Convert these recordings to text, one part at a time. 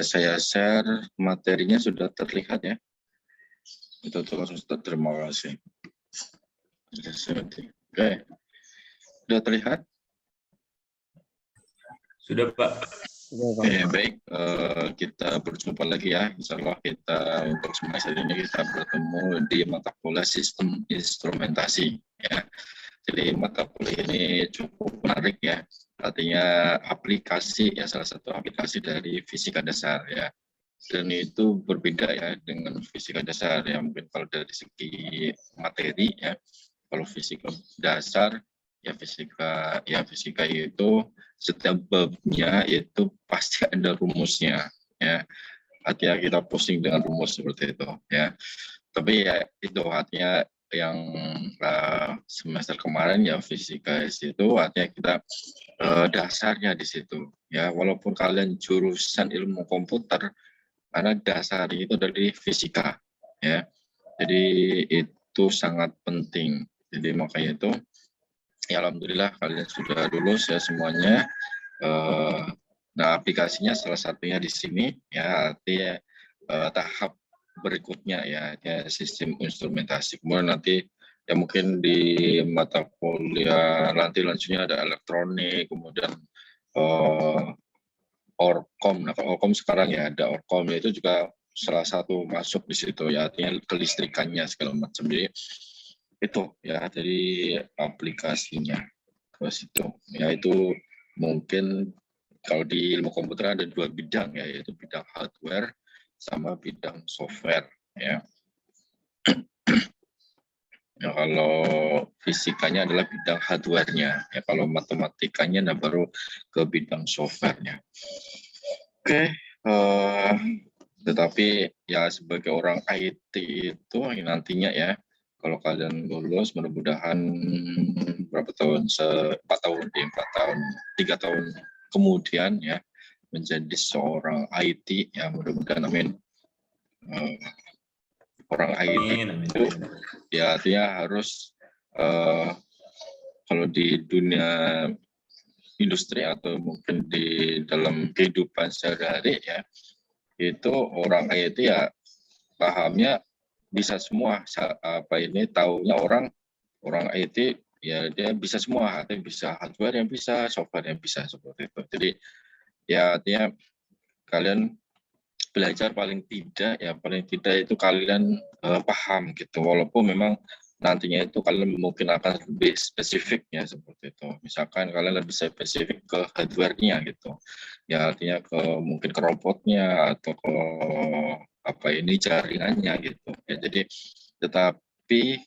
Saya share materinya sudah terlihat ya. Itu langsung terima kasih. Oke, sudah terlihat? Sudah, Pak. Oke, baik. Kita berjumpa lagi ya. Insya Allah kita untuk semester ini kita bertemu di mata kuliah sistem instrumentasi. Ya. Jadi mata kuliah ini cukup menarik ya. Artinya aplikasi ya, salah satu aplikasi dari fisika dasar ya. Dan itu berbeda ya dengan fisika dasar ya, mungkin kalau dari segi materi ya, kalau fisika dasar ya fisika itu setiap babnya itu pasti ada rumusnya ya, artinya kita pusing dengan rumus seperti itu ya. Tapi ya itu artinya yang semester kemarin ya fisika itu artinya kita dasarnya di situ ya, walaupun kalian jurusan ilmu komputer karena dasar itu dari fisika ya, jadi itu sangat penting. Jadi makanya itu ya alhamdulillah kalian sudah lulus ya semuanya. Nah aplikasinya salah satunya di sini ya, artinya tahap berikutnya ya sistem instrumentasi. Kemudian nanti ya mungkin di mata kuliah nanti lanjutnya ada elektronik, kemudian Orkom. Nah, kalau Orkom sekarang ya ada Orkom, itu juga salah satu masuk di situ ya, artinya kelistrikannya segala macam. Jadi itu ya, jadi aplikasinya ke situ. Ya itu mungkin kalau di ilmu komputer ada dua bidang ya, yaitu bidang hardware sama bidang software ya. Ya, kalau fisikanya adalah bidang hardware-nya, ya kalau matematikanya nah baru ke bidang software-nya. Oke, tetapi ya sebagai orang IT itu nantinya ya, kalau kalian lulus mudah-mudahan berapa tahun, 4 tahun, 3 tahun kemudian ya menjadi seorang IT ya, mudah-mudahan amin. Orang IT itu ya artinya harus kalau di dunia industri atau mungkin di dalam kehidupan sehari-hari ya, itu orang IT ya pahamnya bisa semua. Apa ini taunya orang IT ya dia bisa semua, artinya bisa hardware yang bisa, software yang bisa, seperti itu. Jadi ya artinya kalian belajar paling tidak itu kalian paham gitu, walaupun memang nantinya itu kalian mungkin akan lebih spesifik ya seperti itu. Misalkan kalian lebih spesifik ke hardware-nya gitu. Ya artinya mungkin ke robotnya atau ke apa ini jaringannya gitu. Ya jadi tetapi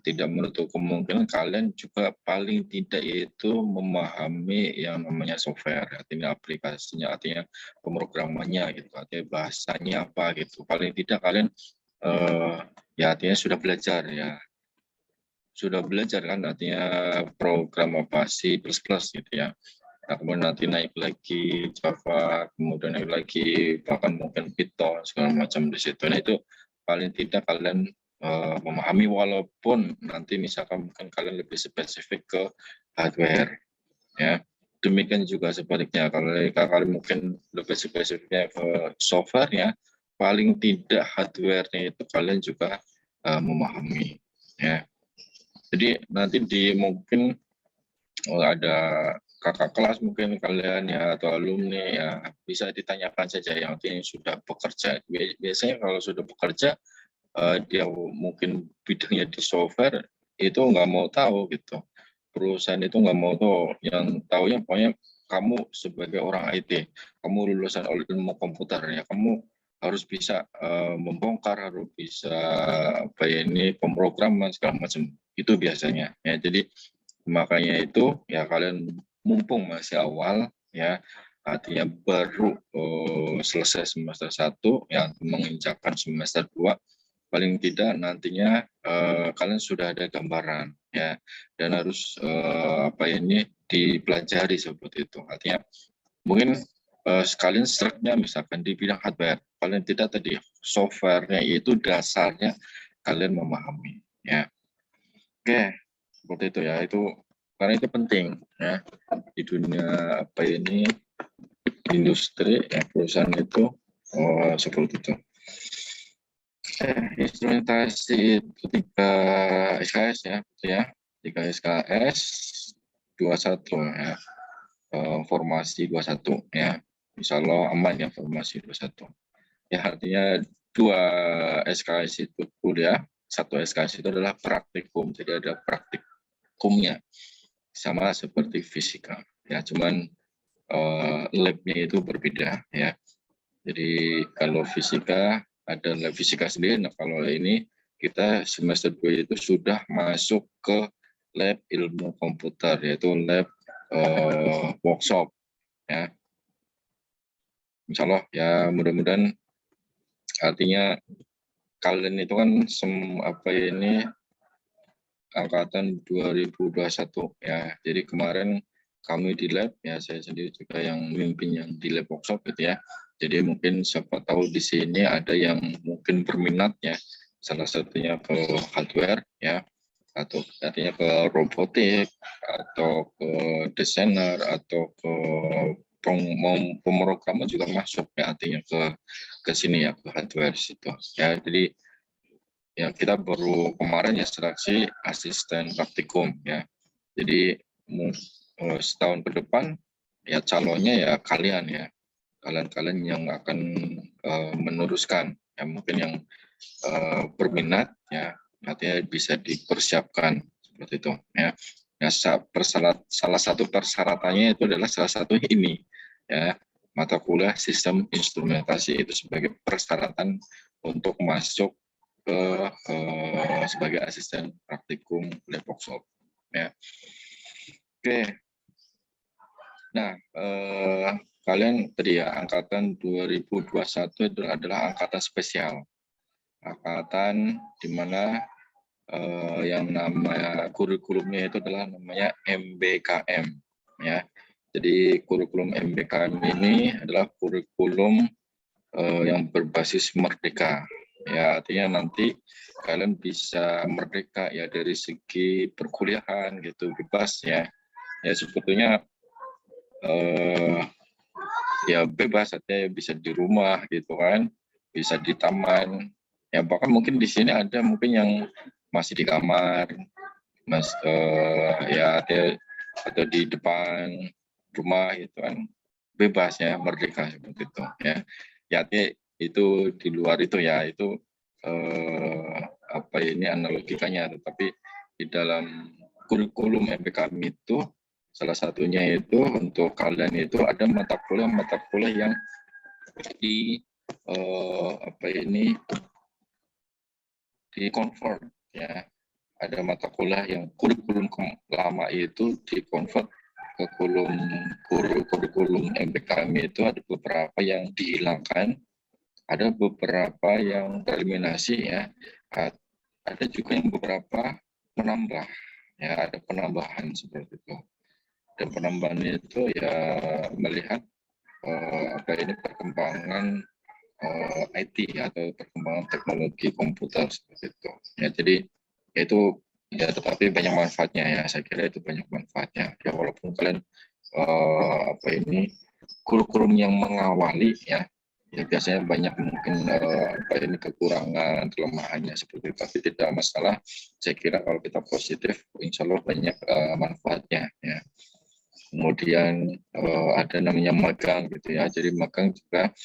tidak menutup kemungkinan kalian juga paling tidak itu memahami yang namanya software, artinya aplikasinya, artinya pemrogramannya gitu, artinya bahasanya apa gitu. Paling tidak kalian ya artinya sudah belajar ya, sudah belajar kan, artinya program apa C++ gitu ya. Nah, kemudian nanti naik lagi Java, kemudian naik lagi bahkan mungkin Python segala macam di situ. Nah itu paling tidak kalian memahami, walaupun nanti misalkan mungkin kalian lebih spesifik ke hardware ya. Demikian juga sebaliknya, kalau kalian mungkin lebih spesifiknya ke software ya, paling tidak hardware-nya itu kalian juga memahami ya. Jadi nanti mungkin ada kakak kelas mungkin kalian ya atau alumni ya, bisa ditanyakan saja yang sudah bekerja. Biasanya kalau sudah bekerja dia mungkin bidangnya di software, itu nggak mau tahu gitu, perusahaan itu nggak mau tahu, yang tahunya pokoknya kamu sebagai orang IT, kamu lulusan ilmu komputer ya, kamu harus bisa membongkar, harus bisa apa ya ini pemrograman segala macam, itu biasanya ya. Jadi makanya itu ya kalian mumpung masih awal ya, artinya baru selesai semester 1 yang menginjakkan semester 2, paling tidak nantinya kalian sudah ada gambaran ya, dan harus apa ini dipelajari seperti itu. Artinya mungkin sekalian struknya misalkan di bidang hardware, paling tidak tadi softwarenya itu dasarnya kalian memahami ya. Oke, seperti itu ya, itu karena itu penting ya di dunia apa ini industri ya, perusahaan itu seperti itu. Instrumentasi itu 3 SKS ya, gitu ya. 3 SKS 21 ya. Formasi 21 ya. Insya Allah aman ya formasi 21. Ya artinya 2 SKS itu kuliah, 1 SKS itu adalah praktikum. Jadi ada praktikumnya sama seperti fisika. Ya cuman lab-nya itu berbeda ya. Jadi kalau fisika ada lab fisika sendiri. Nah kalau ini kita semester 2 itu sudah masuk ke lab ilmu komputer, yaitu lab workshop ya. Insya Allah ya, mudah-mudahan artinya kalian itu kan angkatan 2021 ya. Jadi kemarin kami di lab ya, saya sendiri juga yang memimpin yang di lab workshop gitu ya. Jadi mungkin siapa tahu di sini ada yang mungkin berminat ya, salah satunya ke hardware ya, atau artinya ke robotik, atau ke desainer, atau ke pemrograman juga masuk ya, artinya ke sini ya, ke hardware situ ya. Jadi ya kita baru kemarin ya seleksi asisten praktikum ya. Jadi setahun ke depan ya calonnya ya kalian ya, kalian yang akan meneruskan ya, mungkin yang berminat ya, nanti bisa dipersiapkan seperti itu ya. Ya salah satu persyaratannya itu adalah salah satu ini ya, mata kuliah sistem instrumentasi itu sebagai persyaratan untuk masuk ke sebagai asisten praktikum lab workshop ya. Oke. Nah, kalian tadi ya angkatan 2021 itu adalah angkatan spesial. Angkatan di mana yang nama kurikulumnya itu adalah namanya MBKM ya. Jadi kurikulum MBKM ini adalah kurikulum yang berbasis merdeka. Ya, artinya nanti kalian bisa merdeka ya dari segi perkuliahan gitu, bebas ya. Ya sebetulnya ya bebas, artinya bisa di rumah gitu kan, bisa di taman. Ya bahkan mungkin di sini ada mungkin yang masih di kamar, ya atau di depan rumah gitu kan, bebas ya, merdeka seperti itu ya. Ya itu di luar itu ya, itu ini analogikanya, tetapi di dalam kurikulum MBKM itu salah satunya itu untuk kalian itu ada mata kuliah yang di di convert ya. Ada mata kuliah yang kurikulum lama itu di convert ke kurikulum MBKM itu, ada beberapa yang dihilangkan, ada beberapa yang tereliminasi ya, ada juga yang beberapa menambah ya, ada penambahan seperti itu. Dan penambahan itu ya melihat perkembangan IT atau perkembangan teknologi komputer seperti itu ya. Jadi itu ya, tetapi banyak manfaatnya ya, saya kira itu banyak manfaatnya ya, walaupun kalian kurikulum yang mengawali ya, ya biasanya banyak mungkin kekurangan, kelemahannya seperti itu, tapi tidak masalah. Saya kira kalau kita positif, insya Allah banyak manfaatnya ya. Kemudian ada namanya magang gitu ya, jadi magang juga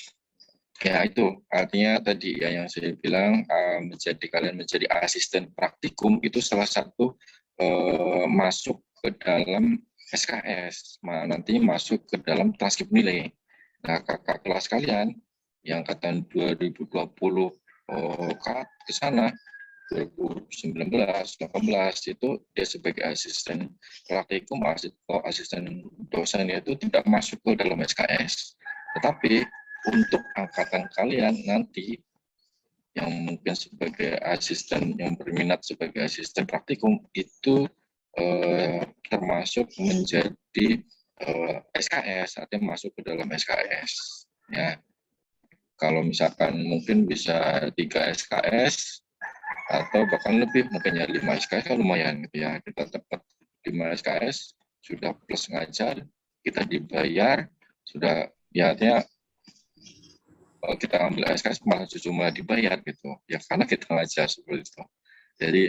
ya, itu artinya tadi ya yang saya bilang, kalian menjadi asisten praktikum itu salah satu masuk ke dalam SKS, nantinya masuk ke dalam transkrip nilai. Nah, kakak kelas kalian yang angkatan 2020 ke sana, 2019, 18 itu dia sebagai asisten praktikum atau asisten dosen itu tidak masuk ke dalam SKS. Tetapi untuk angkatan kalian nanti yang mungkin sebagai asisten, yang berminat sebagai asisten praktikum itu termasuk menjadi SKS, artinya masuk ke dalam SKS ya. Kalau misalkan mungkin bisa 3 SKS atau bahkan lebih, mungkin ya 5 SKS kan lumayan gitu ya, kita dapat 5 SKS sudah plus ngajar, kita dibayar, sudah ya artinya kita ambil SKS malah justru malah dibayar gitu ya, karena kita ngajar seperti itu. Jadi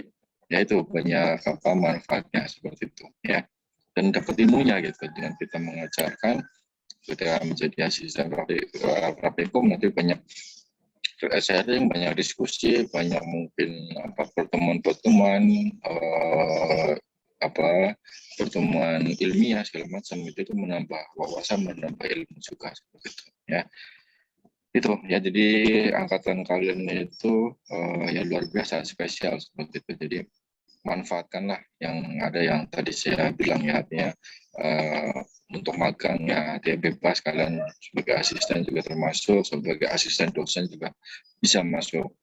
ya itu banyak apa manfaatnya seperti itu ya, dan dapat ilmunya gitu dengan kita mengajarkan. Ketika menjadi asisten praktikum nanti banyak sharing, banyak diskusi, banyak mungkin apa pertemuan-pertemuan apa pertemuan ilmiah segala macam, itu menambah wawasan, menambah ilmu juga seperti itu ya. Itu ya, jadi angkatan kalian itu ya luar biasa spesial seperti itu. Jadi manfaatkanlah yang ada, yang tadi saya bilang ya, artinya untuk magang ya dia bebas, kalian sebagai asisten juga termasuk, sebagai asisten dosen juga bisa masuk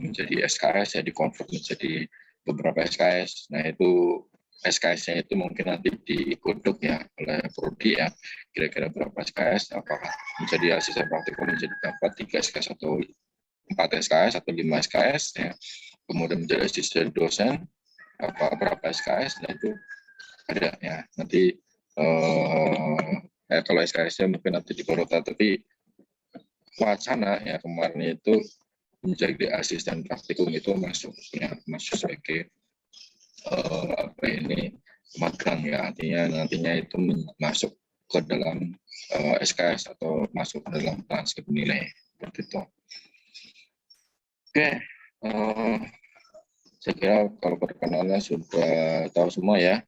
menjadi SKS ya, dikonvert menjadi beberapa SKS. Nah itu SKS-nya itu mungkin nanti digodok ya oleh prodi ya, kira-kira berapa SKS, apakah menjadi asisten praktikum menjadi dapat 3 SKS atau 4 SKS atau 5 SKS ya, kemudian menjadi asisten dosen berapa SKS. Nah itu ada ya nanti kalau SKS-nya mungkin nanti digodok, tapi wacana ya kemarin itu menjadi asisten praktikum itu masuk ya, masuk sebagai apa ini magang ya, artinya nantinya itu masuk ke dalam SKS atau masuk ke dalam transkrip nilai seperti itu. Oke, saya kira kalau perkenalan sudah tahu semua ya.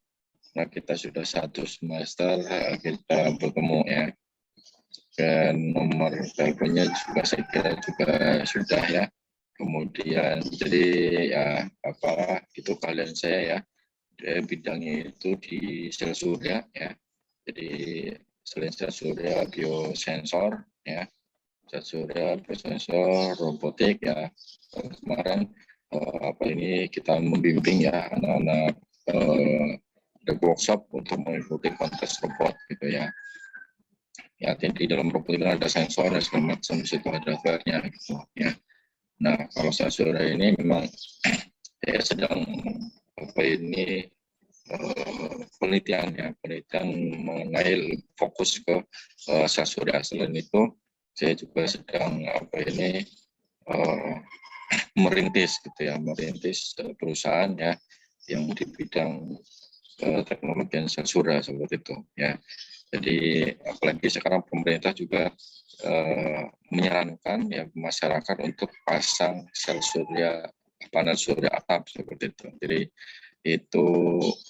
Nah kita sudah 1 semester kita bertemu ya, dan nomor teleponnya juga saya kira juga sudah ya. Kemudian jadi ya apa itu kalian saya ya, bidangnya itu di sel surya ya, jadi selain sel surya biosensor ya, sel surya biosensor robotik ya. Kemarin apa ini kita membimbing ya anak-anak ada workshop untuk mengikuti kontes robot gitu ya. Ya di dalam robot itu ada sensor dan segala macam, situ ada hardware-nya gitu ya. Nah, kalau sensor ini memang saya sedang apa ini penelitian ya, penelitian mengenai fokus ke sensor. Selain itu, saya juga sedang apa ini merintis gitu ya, merintis perusahaan ya yang di bidang teknologi sensor seperti itu ya. Jadi apalagi sekarang pemerintah juga menyarankan ya masyarakat untuk pasang sel surya, panel surya atap seperti itu. Jadi itu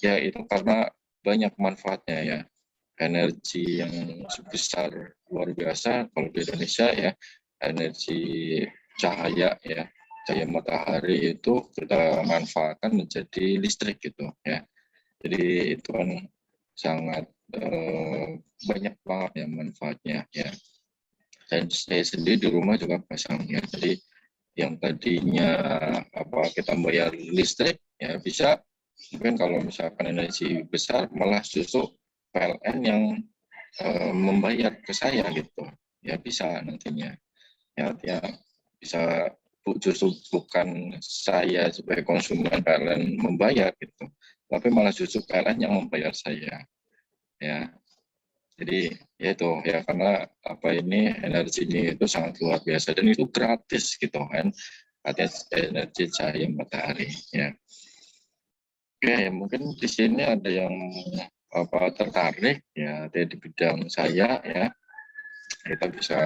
ya itu karena banyak manfaatnya ya, energi yang sebesar luar biasa kalau di Indonesia ya, energi cahaya ya, cahaya matahari itu kita manfaatkan menjadi listrik gitu ya. Jadi itu kan sangat banyak banget ya manfaatnya ya. Dan saya sendiri di rumah juga pasang ya. Jadi yang tadinya apa kita bayar listrik ya bisa mungkin kalau misalkan energi besar malah justru PLN yang membayar ke saya gitu ya, bisa nantinya ya bisa justru bukan saya sebagai konsumen PLN membayar gitu, tapi malah justru PLN yang membayar saya ya. Jadi ya itu ya, karena apa ini energinya itu sangat luar biasa dan itu gratis gitu kan, artinya energi cahaya matahari ya. Oke, mungkin di sini ada yang apa tertarik ya di bidang saya ya, kita bisa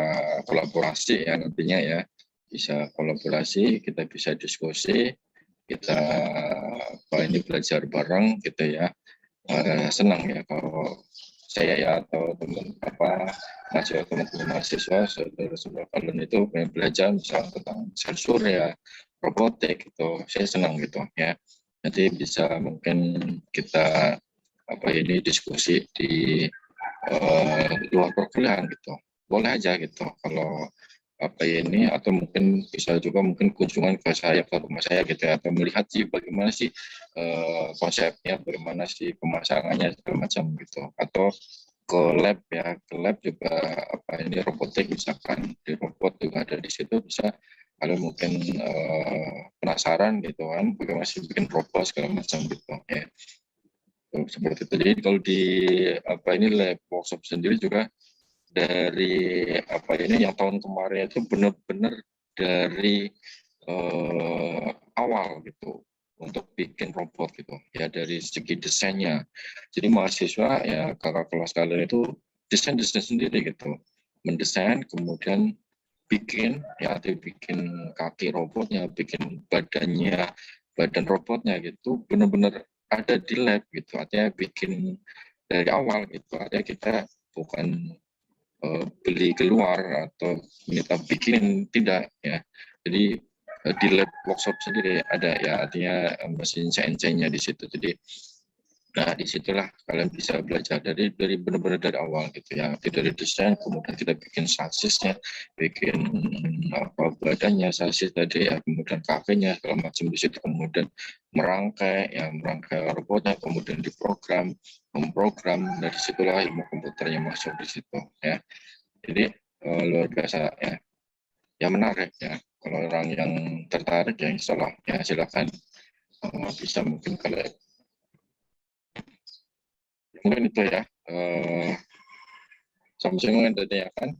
kolaborasi ya nantinya ya, bisa kolaborasi, kita bisa diskusi, kita apa ini belajar bareng gitu ya. Senang ya kalau saya ya atau teman apa teman-teman mahasiswa saudara-saudara kalian itu belajar misalnya tentang sensor ya, robotik gitu, saya senang gitu ya. Nanti bisa mungkin kita apa ini diskusi di luar perkuliahan gitu, boleh aja gitu kalau apa ini, atau mungkin bisa juga mungkin kunjungan ke saya, ke rumah saya gitu ya, atau melihat sih bagaimana sih konsepnya, bagaimana sih pemasangannya segala macam gitu, atau ke lab ya, ke lab juga apa ini robotik misalkan di robot juga ada di situ, bisa kalau mungkin penasaran gitu kan bagaimana sih bikin robot segala macam gitu ya. Seperti itu. Jadi kalau di apa ini lab workshop sendiri juga dari apa ini yang tahun kemarin itu benar-benar dari awal gitu untuk bikin robot gitu ya, dari segi desainnya. Jadi mahasiswa ya kakak kelas kalian itu desain sendiri gitu, mendesain kemudian bikin ya, artinya bikin kaki robotnya, bikin badannya, badan robotnya gitu, benar-benar ada di lab gitu, artinya bikin dari awal gitu, artinya kita bukan beli keluar atau minta bikin, tidak ya. Jadi di lab workshop sendiri ada ya, artinya mesin CNC-nya di situ. Jadi nah disitulah kalian bisa belajar dari benar-benar dari awal gitu ya, dari desain, kemudian kita bikin sasisnya, bikin apa badannya sasis tadi ya, kemudian kafenya segala macam di situ, kemudian merangkai robotnya, kemudian diprogram, memprogram, dari situlah ilmu komputernya masuk di situ ya. Jadi luar biasa ya, ya menarik ya. Kalau orang yang tertarik ya insya Allah ya silakan, bisa mungkin kalau mungkin itu ya. Samsung yang ditanyakan.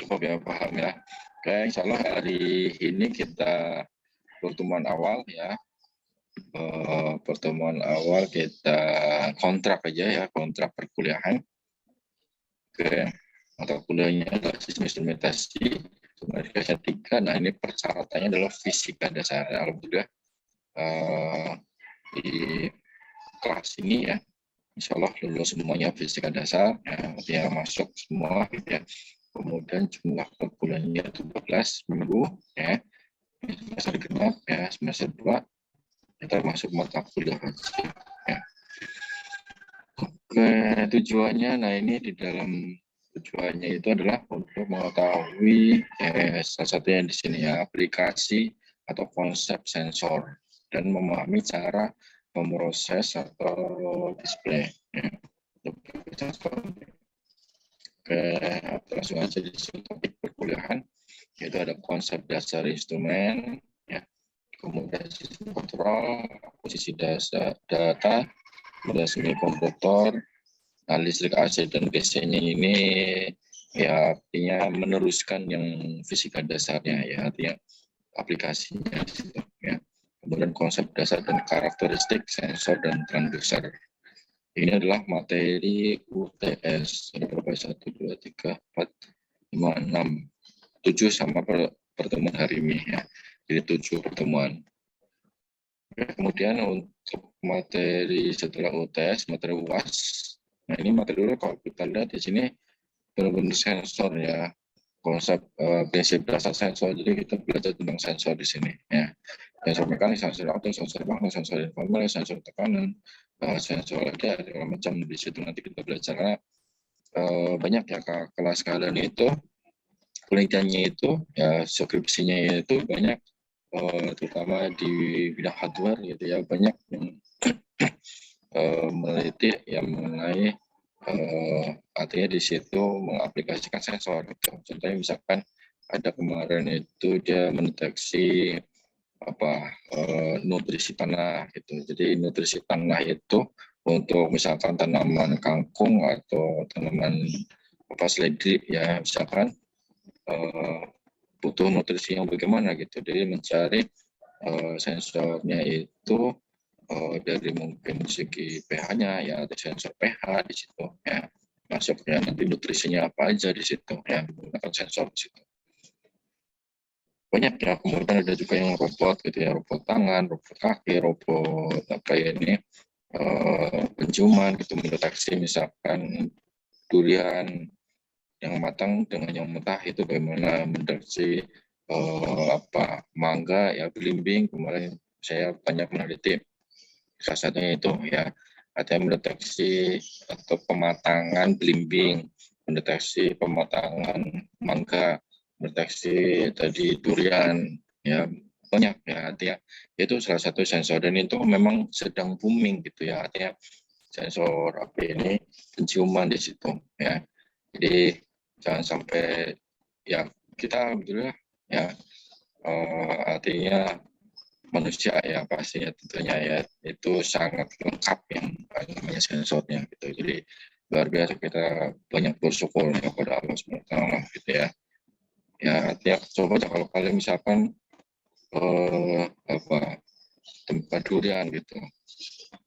Cukup ya, paham ya. Oke, insya Allah hari ini kita pertemuan awal ya. Pertemuan awal kita kontrak aja ya, kontrak perkuliahan. Oke, mata kuliahnya adalah sistem instrumentasi, komunikasi 3. Nah ini persyaratannya adalah fisika dasar. Alhamdulillah di kelas ini ya, insya Allah lulus semuanya fisika dasar, ya, dia masuk semua gitu ya. Kemudian jumlah perkuliahannya 12 minggu ya, semester genap ya, semester 2 kita masuk mata kuliah haji ya. Oke, tujuannya, nah ini di dalam tujuannya itu adalah untuk mengetahui salah satunya di sini ya, aplikasi atau konsep sensor dan memahami cara memproses atau display ya. Oke, langsung aja di topik perkuliahan, yaitu ada konsep dasar instrumen ya, kemudian sistem kontrol, posisi dasar data, kemudian semikonductor. Nah, listrik AC dan DC-nya ini ya artinya meneruskan yang fisika dasarnya ya, artinya aplikasinya ya. Kemudian konsep dasar dan karakteristik sensor dan transducer. Ini adalah materi UTS. Ada berapa? 1, 2, 3, 4, 5, 6, 7 sama pertemuan hari ini ya. Jadi 7 pertemuan. Kemudian untuk materi setelah UTS, materi UAS. Nah ini materi dulu kalau kita lihat di sini benar-benar sensor ya, konsep prinsip dasar sensor. Jadi kita belajar tentang sensor di sini ya. Sensor mekanik, sensor optik, sensor magnet, sensor informal, sensor tekanan, sensor ada macam di situ nanti kita belajar. Karena banyak ya kelas kalian itu penelitiannya itu ya, skripsinya itu banyak, terutama di bidang hardware gitu ya, banyak yang meneliti yang mengenai artinya di situ mengaplikasikan sensor gitu. Contohnya misalkan ada kemarin itu dia mendeteksi apa nutrisi tanah gitu. Jadi nutrisi tanah itu untuk misalkan tanaman kangkung atau tanaman apa seledri ya, misalkan butuh nutrisi yang bagaimana gitu. Jadi mencari sensornya itu dari mungkin segi pH-nya ya, ada sensor pH di situ ya, masuknya nanti nutrisinya apa aja di situ ya, menggunakan sensor di situ. Banyak ya, kemudian ada juga yang robot gitu ya, robot tangan, robot kaki, robot apa ya ini penciuman gitu, mendeteksi misalkan durian yang matang dengan yang mentah itu bagaimana, mendeteksi apa mangga ya belimbing. Kemarin saya banyak meneliti salah satunya itu ya, artinya mendeteksi atau pematangan belimbing, mendeteksi pematangan mangga, mendeteksi tadi durian ya, banyak ya, artinya itu salah satu sensor dan itu memang sedang booming gitu ya, artinya sensor apa ini penciuman di situ ya. Jadi jangan sampai ya, kita alhamdulillah ya artinya manusia ya pastinya tentunya ya itu sangat lengkap yang namanya sensornya gitu. Jadi luar biasa kita banyak bersyukur kepada Allah SWT gitu ya. Ya artinya coba aja kalau kalian misalkan tempat durian gitu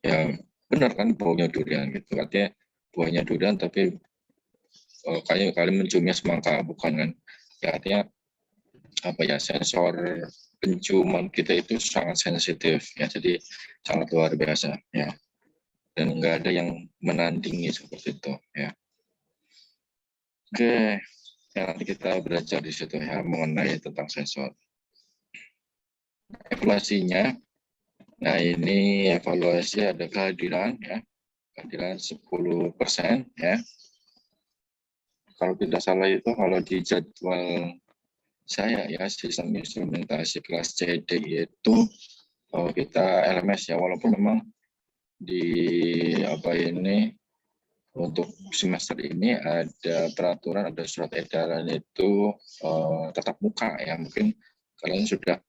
ya, benar kan baunya durian gitu, artinya buahnya durian tapi kayak kalian menciumnya semangka, bukan kan ya, artinya sensor penciuman kita itu sangat sensitif ya, jadi sangat luar biasa ya, dan nggak ada yang menandingi seperti itu ya. Oke ya, nanti kita belajar di situ ya mengenai tentang sensor. Evaluasinya, nah ini evaluasi ada kehadiran ya, kehadiran 10% ya. Kalau tidak salah itu kalau di jadwal saya ya, sistem instrumentasi kelas CD itu kita LMS ya, walaupun memang di untuk semester ini ada peraturan, ada surat edaran itu tatap muka ya, mungkin kalian sudah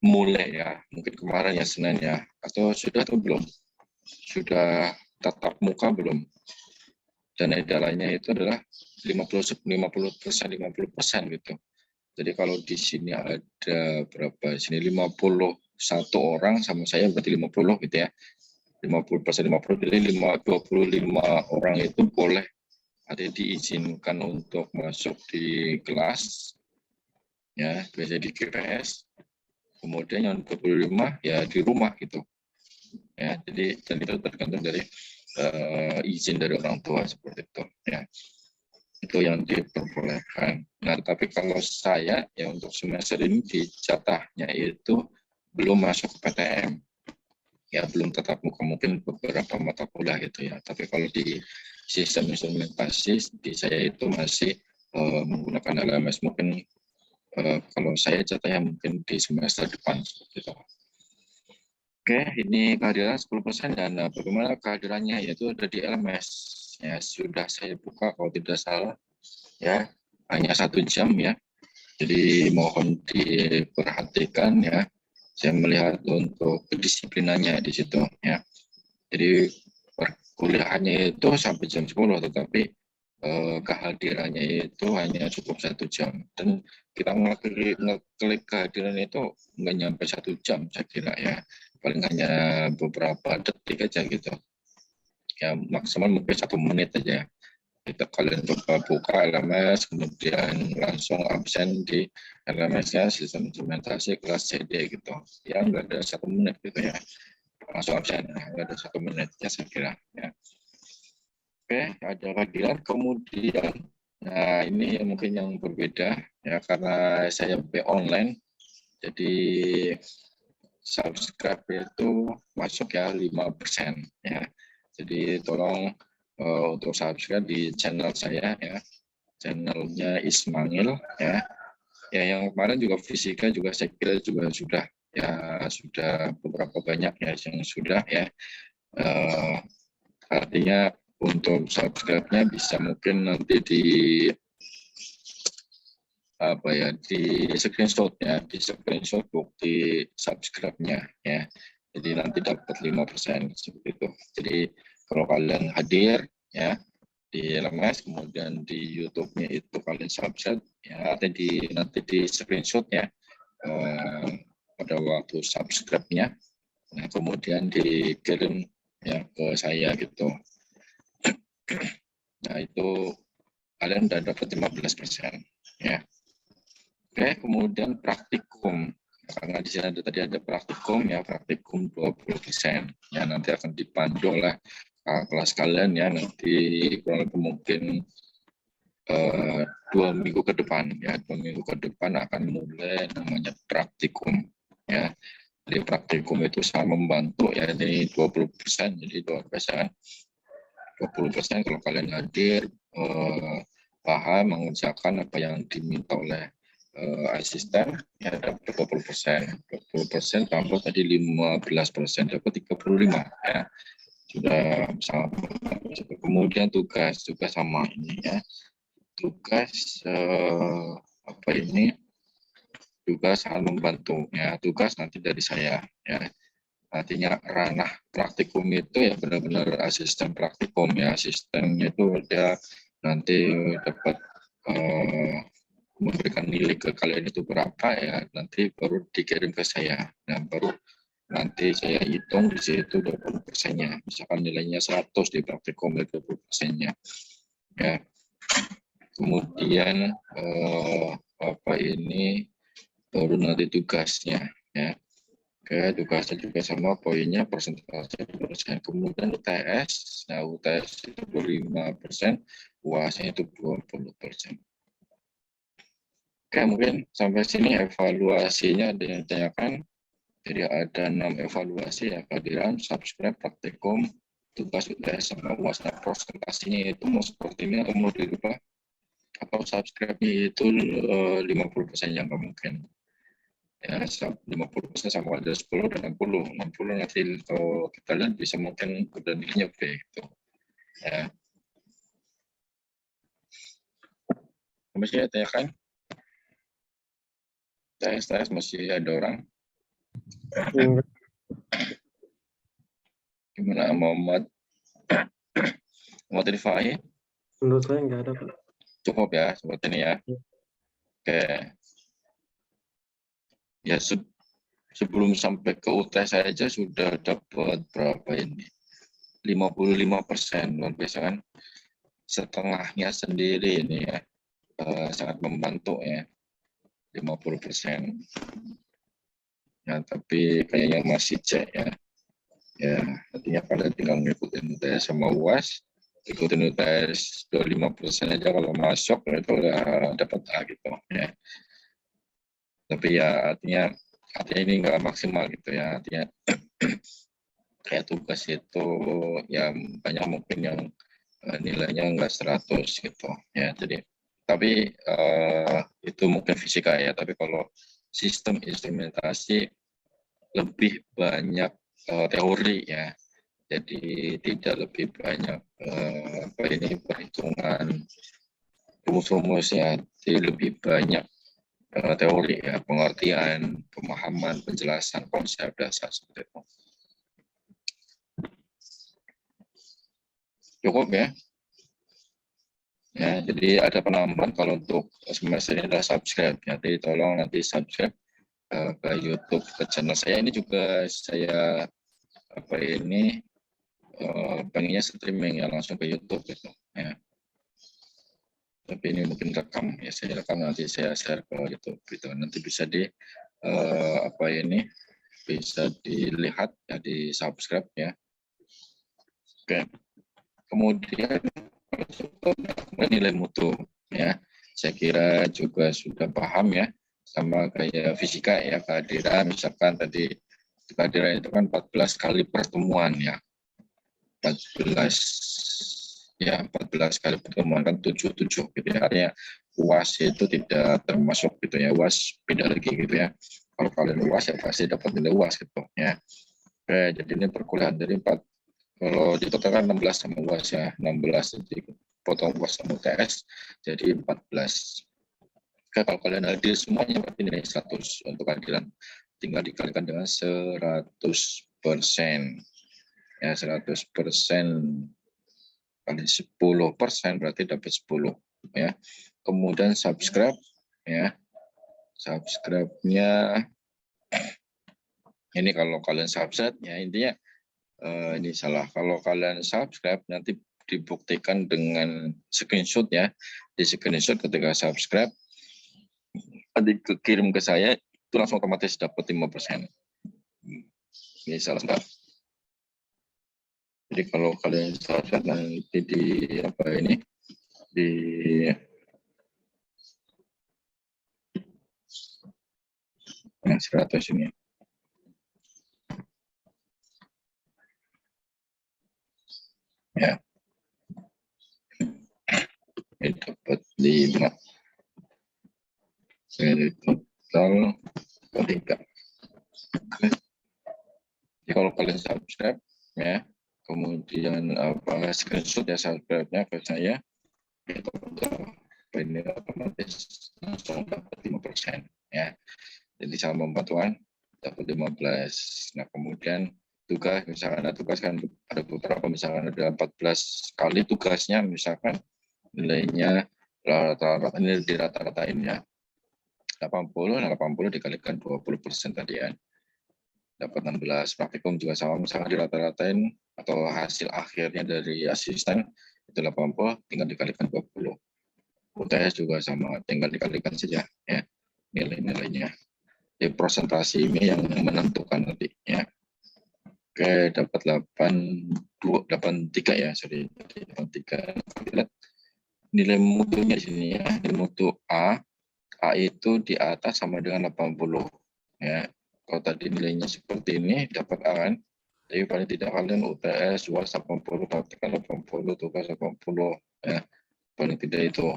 mulai ya, mungkin kemarin ya Senin ya, atau sudah atau belum, sudah tatap muka belum? Dan edarannya itu adalah 50% gitu. Jadi kalau di sini ada berapa? Sini 51 orang sama saya berarti 50 gitu ya. 50%, jadi 25 orang itu boleh ada diizinkan untuk masuk di kelas ya, biasa di GPS. Kemudian yang 25 ya di rumah gitu. Ya, jadi dan itu tergantung dari izin dari orang tua seperti itu ya, itu yang diperbolehkan. Nah tapi kalau saya ya untuk semester ini di jatahnya itu belum masuk ke PTM ya, belum tetap muka, mungkin beberapa mata kuliah gitu ya, tapi kalau di sistem instrumentasi di saya itu masih menggunakan LMS, mungkin kalau saya jatahnya mungkin di semester depan seperti itu. Oke, ini kehadiran 10% dan bagaimana kehadirannya, yaitu ada di LMS. Ya, sudah saya buka kalau tidak salah ya, hanya 1 jam ya. Jadi mohon diperhatikan ya. Saya melihat untuk kedisiplinannya di situ ya. Jadi perkuliahannya itu sampai jam 10, tetapi kehadirannya itu hanya cukup 1 jam, dan kita ngeklik kehadiran itu nggak nyampe 1 jam saya kira ya, paling hanya beberapa detik aja gitu ya, maksimal mungkin 1 menit aja. Kita kalian coba buka LMS kemudian langsung absen di LMS-nya sistem instrumentasi kelas CD gitu ya, nggak ada 1 menit gitu ya, langsung absen, nggak ada 1 menit ya saya kira ya. Oke, ada kehadiran kemudian. Nah, ini mungkin yang berbeda ya, karena saya online, jadi subscribe itu masuk ya 5% ya. Jadi tolong untuk subscribe di channel saya ya, channelnya Ismail ya. Ya yang kemarin juga fisika juga saya kira juga sudah ya, sudah beberapa banyak ya yang sudah ya. Artinya untuk subscribe-nya bisa mungkin nanti di di screenshot ya, di screenshot bukti subscribe-nya ya. Jadi nanti dapat 5% seperti itu. Jadi kalau kalian hadir ya di LMS kemudian di YouTube-nya itu kalian subscribe ya, nanti di screenshot ya pada waktu subscribe-nya. Nah, kemudian dikirim ya ke saya gitu. Nah, itu kalian udah dapat 15% ya. Oke, kemudian praktikum. Karena di sini tadi ada praktikum ya, praktikum 20%. Ya, nanti akan dipandu oleh kelas kalian ya, nanti kurang lebih mungkin 2 minggu ke depan ya, 2 minggu ke depan akan mulai namanya praktikum ya. Jadi praktikum itu sangat membantu ya, ini 20%, jadi luar biasa. 20% kalau kalian hadir, paham, mengerjakan apa yang diminta oleh asisten, ya dapat 20%. 20% tambah tadi 15%, dapat 35 ya. Sudah sangat. Kemudian tugas juga sama ini ya. tugas apa ini, tugas sangat membantu ya, tugas nanti dari saya ya. Artinya ranah praktikum itu ya benar-benar asisten praktikum ya, asistennya itu dia nanti dapat memberikan nilai ke kalian itu berapa ya, nanti baru dikirim ke saya. Nah, baru nanti saya hitung di situ 20%-nya. Misalkan nilainya 100 di praktikum itu 20%-nya. Ya. Kemudian apa ini baru nanti tugasnya ya. Oke, tugasnya juga sama, poinnya persentase 2%. Kemudian UTS, nah UTS itu 25%, UAS-nya itu 20%. Oke, mungkin sampai sini evaluasinya ada yang ditanyakan. Jadi ada 6 evaluasi ya, kehadiran, subscribe, praktikum, tugas UTS sama UAS. Nah, presentasinya itu mau seperti ini atau mau dirubah? Atau subscribe itu 50% yang nggak mungkin. Ya, 50% sama ada 10 dan 60. 60 nanti kalau kita lihat bisa mungkin udah nilainya B gitu. Ya. Masih ada ya kan? Tes masih ada orang. Gimana Muhammad Rifai? Menurut saya nggak ada, Pak. Cukup ya seperti ini ya. Oke. Ya sebelum sampai ke UTS saja sudah dapat berapa ini? 55%, luar biasa kan? Setengahnya sendiri ini ya, sangat membantu ya, 50%. Ya, tapi kayaknya masih cek ya. Ya, artinya pada tinggal ngikutin UTS sama UAS, ikutin UTS 25% aja kalau masuk itu udah dapat A gitu ya. Tapi ya artinya ini nggak maksimal gitu ya, artinya kayak tugas itu ya banyak mungkin yang nilainya nggak 100 gitu ya. Jadi tapi itu mungkin fisika ya, tapi kalau sistem instrumentasi lebih banyak teori ya, jadi tidak lebih banyak apa ini perhitungan rumus-rumus ya, jadi lebih banyak teori ya, pengertian, pemahaman, penjelasan konsep dasar seperti itu. Cukup ya. Ya, jadi ada penambahan kalau untuk semester ini adalah subscribe. Jadi tolong nanti subscribe ke YouTube, ke channel saya. Ini juga saya apa ini pengennya streaming ya langsung ke YouTube gitu. Ya. Tapi ini mungkin rekam ya, saya rekam nanti saya share ke YouTube gitu. Nanti bisa di apa ini bisa dilihat ya, di subscribe ya. Oke. Kemudian nilai mutu ya, saya kira juga sudah paham ya, sama kayak fisika ya, kehadiran misalkan tadi kehadiran itu kan 14 kali pertemuan ya, 14 kali pertemuan kan 77 gitu ya, artinya UAS itu tidak termasuk gitu ya, UAS beda lagi gitu ya. Kalau kalian UAS ya pasti dapat nilai UAS gitu ya. Oke, jadi ini perkuliahan dari 4, kalau di total kan 16 sama UAS ya, 16 jadi potong UAS sama UTS jadi 14. Oke, kalau kalian hadir semuanya berarti nilai 100 untuk kehadiran, tinggal dikalikan dengan 100%. Ya, 100% kali 10% berarti dapat 10 ya. Kemudian subscribe ya. Subscribe-nya ini kalau kalian subscribe ya, intinya ini salah. Kalau kalian subscribe nanti dibuktikan dengan screenshot ya. Di screenshot ketika subscribe nanti kirim ke saya itu langsung otomatis dapat 5%. Ini salah satu. Jadi kalau kalian subscribe nanti di apa ini di yang 100 ini. Ya. Ini dapat 5. Dari total 3. Jadi kalau kalian subscribe ya, kemudian apa screenshot ya subscribe-nya ke saya, itu ini otomatis langsung dapat 5% ya. Jadi sama pembantuan dapat 15. Nah, kemudian tugas, misalkan ada tugas kan ada beberapa, misalkan ada 14 kali tugasnya, misalkan nilainya rata-rata ini di rata-ratain ya 80 dikalikan 20% tadi ya, dapat 16. Praktikum juga sama, misalkan di rata-ratain atau hasil akhirnya dari asisten itu 80 tinggal dikalikan 20. UTS juga sama, tinggal dikalikan saja ya nilai-nilainya. Jadi prosentasi ini yang menentukan nanti ya. Oke, dapat 83 ya, sorry. 83. Lihat nilai mutunya di sini ya. Nilai mutu A itu di atas sama dengan 80 ya. Kalau tadi nilainya seperti ini dapat A kan. Tapi paling tidak kalian UTS, UAS 80, praktikan 80, tugas 80 ya. Paling tidak itu.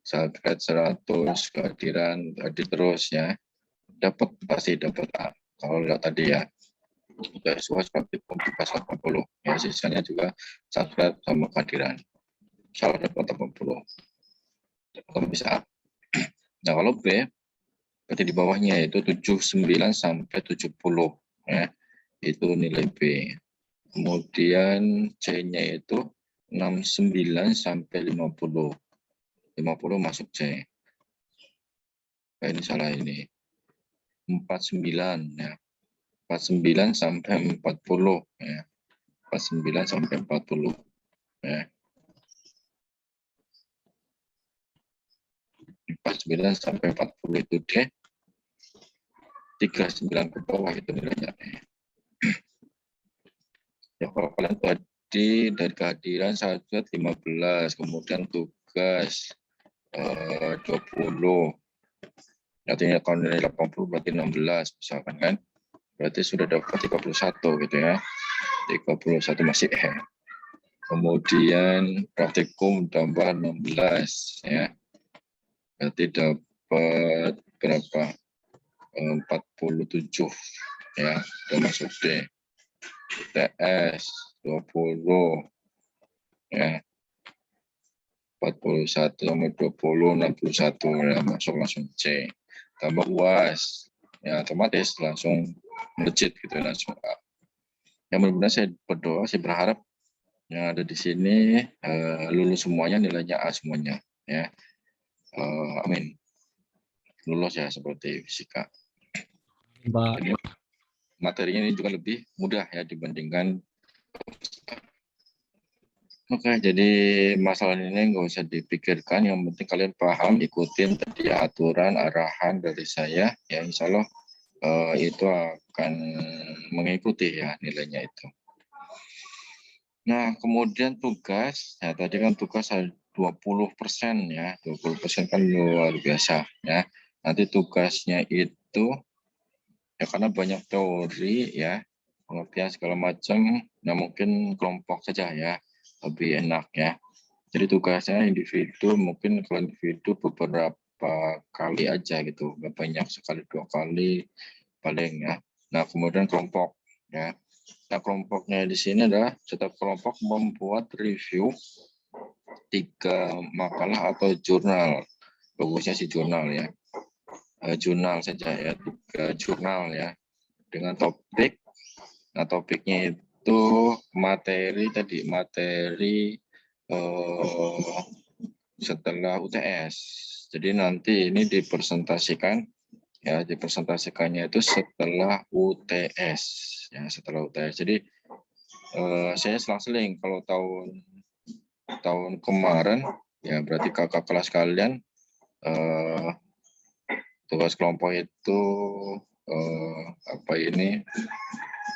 Sakret 100, kehadiran tadi terus ya. Dapat, pasti dapat A. Kalau lihat tadi ya. UTS, UAS, praktikum, tugas 80. Ya, sisanya juga sakret sama kehadiran. Salah dapat 80. Kalau bisa A. Nah, kalau B, berarti di bawahnya itu 79 sampai 70 ya. Itu nilai B. Kemudian C-nya itu 69 sampai 50. 50 masuk C. Nah, ini salah ini. 49 ya. 49 sampai 40 ya. 49 sampai 40 ya. 49 sampai 40 itu D. 39 ke bawah itu nilainya. Ya, kalau kalian tadi dari kehadiran sakret 15, kemudian tugas 20. Artinya kalau nilai 80 berarti 16 misalkan kan. Berarti sudah dapat 31 gitu ya. 31 masih E. Kemudian praktikum tambah 16 ya. Berarti dapat berapa? 47 ya, udah masuk D. TS 20 ya. 41 sama 20, 61 ya, masuk langsung C. Tambah UAS ya, otomatis langsung melejit gitu, langsung A. Yang benar-benar saya berdoa, saya berharap yang ada di sini lulus semuanya, nilainya A semuanya ya. Amin. Lulus ya seperti fisika. Jadi, materinya ini juga lebih mudah ya dibandingkan. Oke, jadi masalah ini nggak usah dipikirkan, yang penting kalian paham, ikutin tadi aturan, arahan dari saya, ya insya Allah itu akan mengikuti ya nilainya itu. Nah, kemudian tugas, ya tadi kan tugas 20% ya, 20% kan luar biasa ya. Nanti tugasnya itu, ya karena banyak teori ya, pengertian segala macam, nah mungkin kelompok saja ya, lebih enak ya. Jadi tugasnya individu, mungkin kalau individu beberapa kali aja gitu, nggak banyak, sekali 2 kali paling ya. Nah kemudian kelompok ya. Nah kelompoknya di sini adalah setiap kelompok membuat review 3 makalah atau jurnal. Bagusnya sih jurnal ya. Jurnal saja ya, 3 jurnal ya. Dengan topik, nah topiknya itu materi tadi, materi setelah UTS. Jadi nanti ini dipresentasikan ya, dipresentasikannya itu setelah UTS ya, setelah UTS. Jadi saya selang-seling kalau tahun kemarin ya, berarti kakak kelas kalian tugas kelompok itu apa ini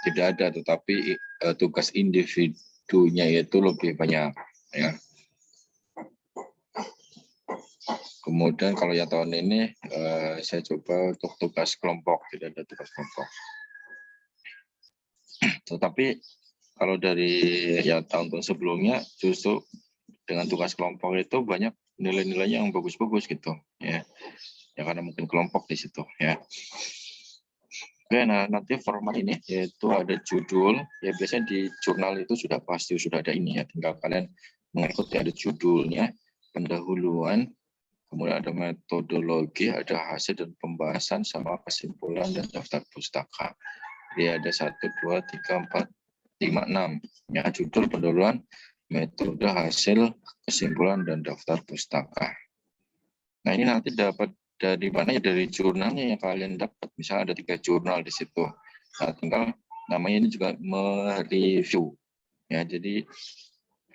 tidak ada, tetapi tugas individunya itu lebih banyak ya. Kemudian kalau yang tahun ini saya coba untuk tugas kelompok, tidak ada tugas kelompok. Tetapi kalau dari ya tahun-tahun sebelumnya justru dengan tugas kelompok itu banyak nilai-nilainya yang bagus-bagus gitu ya. Ya karena mungkin kelompok di situ ya. Oke, nah nanti format ini yaitu ada judul, ya biasanya di jurnal itu sudah pasti sudah ada ini ya, tinggal kalian mengikuti, ada judulnya, pendahuluan, kemudian ada metodologi, ada hasil dan pembahasan sama kesimpulan dan daftar pustaka. Jadi ada 1, 2, 3, 4, 5, 6. Ya, judul, pendahuluan, metode, hasil, kesimpulan dan daftar pustaka. Nah, ini nanti dapat dari mana ya, dari jurnalnya yang kalian dapat. Misalnya ada 3 jurnal di situ. Nah, tinggal namanya ini juga mereview. Ya, jadi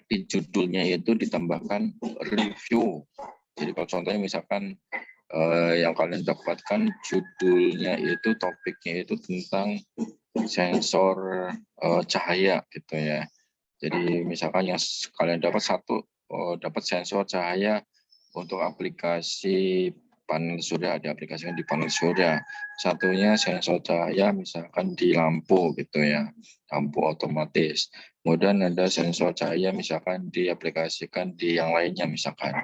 di judulnya itu ditambahkan review. Jadi kalau contohnya misalkan yang kalian dapatkan judulnya itu, topiknya itu tentang sensor cahaya gitu ya. Jadi misalkan yang kalian dapat dapat sensor cahaya untuk aplikasi panel surya, ada aplikasinya di panel surya. Satunya sensor cahaya misalkan di lampu gitu ya, lampu otomatis. Kemudian ada sensor cahaya misalkan diaplikasikan di yang lainnya misalkan.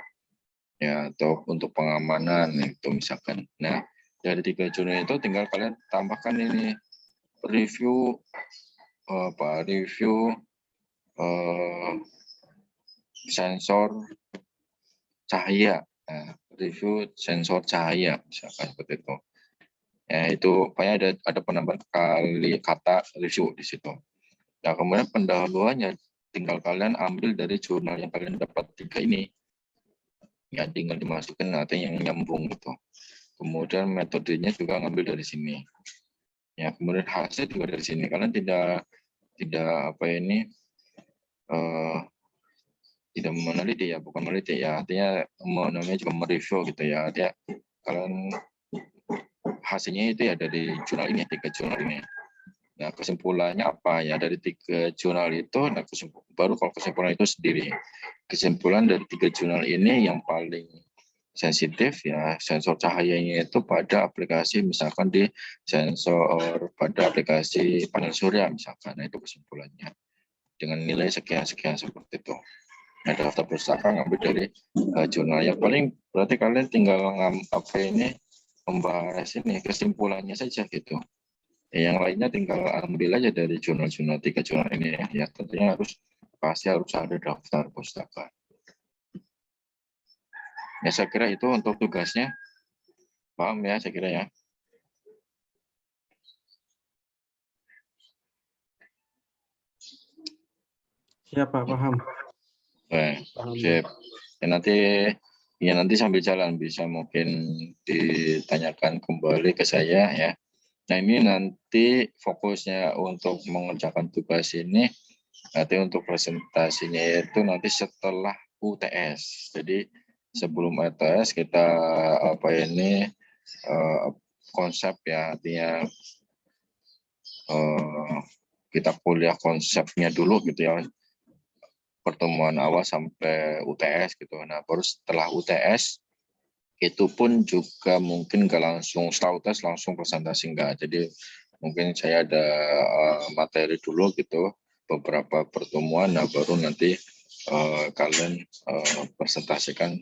Ya, atau untuk pengamanan itu misalkan. Nah, dari 3 jurnal itu tinggal kalian tambahkan ini review sensor cahaya. Nah, review sensor cahaya misalkan seperti itu. Ya, itu pokoknya ada penambahan kali kata review di situ. Nah, kemudian pendahuluannya tinggal kalian ambil dari jurnal yang kalian dapat 3 ini. Ya, tinggal dimasukin nanti yang nyambung gitu. Kemudian metodenya juga ngambil dari sini. Ya, kemudian hasil juga dari sini. Kalian tidak tidak meneliti ya, bukan meneliti ya, artinya namanya juga mereview gitu ya. Artinya kalian hasilnya itu ya dari jurnal ini, 3 jurnal ini. Nah, kesimpulannya apa ya dari 3 jurnal itu? Nah, baru kalau kesimpulan itu sendiri. Kesimpulan dari 3 jurnal ini yang paling sensitif ya sensor cahayanya itu pada aplikasi misalkan di sensor pada aplikasi panel surya misalkan. Nah, itu kesimpulannya dengan nilai sekian-sekian seperti itu. Nah, daftar pustaka ngambil dari jurnal yang paling berarti kalian tinggal membahas ini kesimpulannya saja gitu. Yang lainnya tinggal ambil aja dari jurnal-jurnal 3 jurnal ini ya. Tentunya pasti harus ada daftar pustaka. Ya, saya kira itu untuk tugasnya. Paham ya, saya kira ya. Siapa paham? Paham. Sip. Nanti sambil jalan bisa mungkin ditanyakan kembali ke saya ya. Nah, ini nanti fokusnya untuk mengerjakan tugas ini nanti untuk presentasinya itu nanti setelah UTS. Jadi sebelum UTS kita konsep ya, artinya kita kuliah konsepnya dulu gitu ya, pertemuan awal sampai UTS gitu. Nah, baru setelah UTS itu pun juga mungkin nggak langsung setelah UTS langsung presentasi enggak. Jadi mungkin saya ada materi dulu gitu, beberapa pertemuan, nah baru nanti kalian presentasikan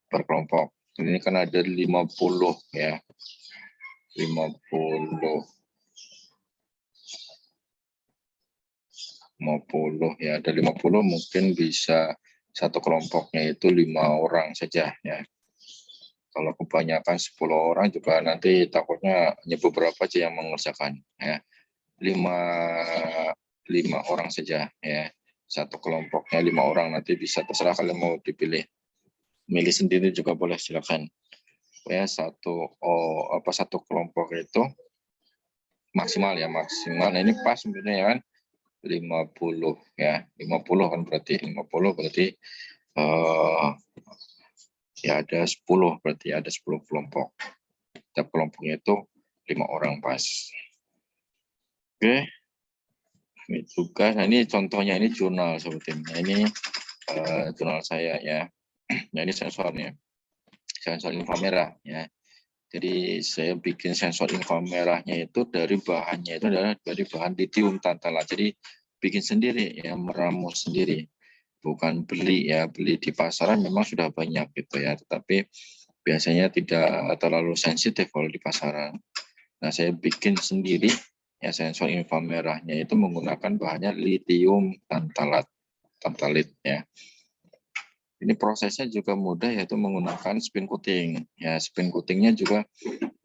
per kelompok. Ini kan ada 50 ya. 50 ya, ada 50 mungkin bisa satu kelompoknya itu 5 orang saja ya. Kalau kebanyakan 10 orang juga nanti takutnya hanya beberapa aja yang mengerjakan ya. 5 orang saja ya. Satu kelompoknya 5 orang, nanti bisa terserah kalian mau dipilih. Milih sendiri juga boleh, silakan. Ya, satu kelompok itu maksimal ya, maksimal. Nah, ini pas sebenarnya kan 50 ya. 50 kan berarti 50 berarti ya ada 10, berarti ada 10 kelompok. Setiap kelompoknya itu 5 orang pas. Oke. Ini tugas. Nah, ini contohnya, ini jurnal seperti ini. Ini jurnal saya ya. Nah, ini sensornya. Sensor inframerah ya. Jadi saya bikin sensor inframerahnya itu dari bahannya itu adalah dari bahan litium tantalat. Jadi bikin sendiri ya, meramu sendiri. Bukan beli ya, beli di pasaran memang sudah banyak gitu ya, tetapi biasanya tidak terlalu sensitif kalau di pasaran. Nah, saya bikin sendiri ya, sensor inframerahnya itu menggunakan bahannya litium tantalit ya. Ini prosesnya juga mudah, yaitu menggunakan spin coating. Ya, spin coatingnya juga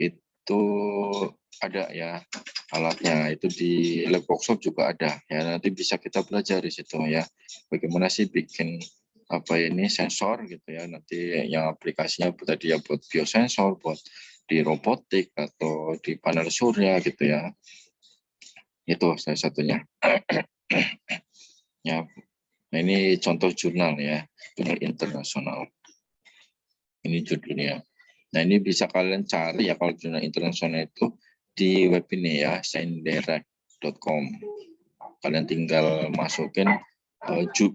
itu ada ya alatnya, itu di lab workshop juga ada. Ya, nanti bisa kita belajar di situ ya. Bagaimana sih bikin apa ini sensor gitu ya. Nanti yang aplikasinya tadi ya buat biosensor, buat di robotik atau di panel surya gitu ya. Itu salah satunya. Ya, nah ini contoh jurnal ya, jurnal internasional. Ini judulnya. Nah ini bisa kalian cari ya kalau jurnal internasional itu di web ini ya, sciencedirect.com. Kalian tinggal masukin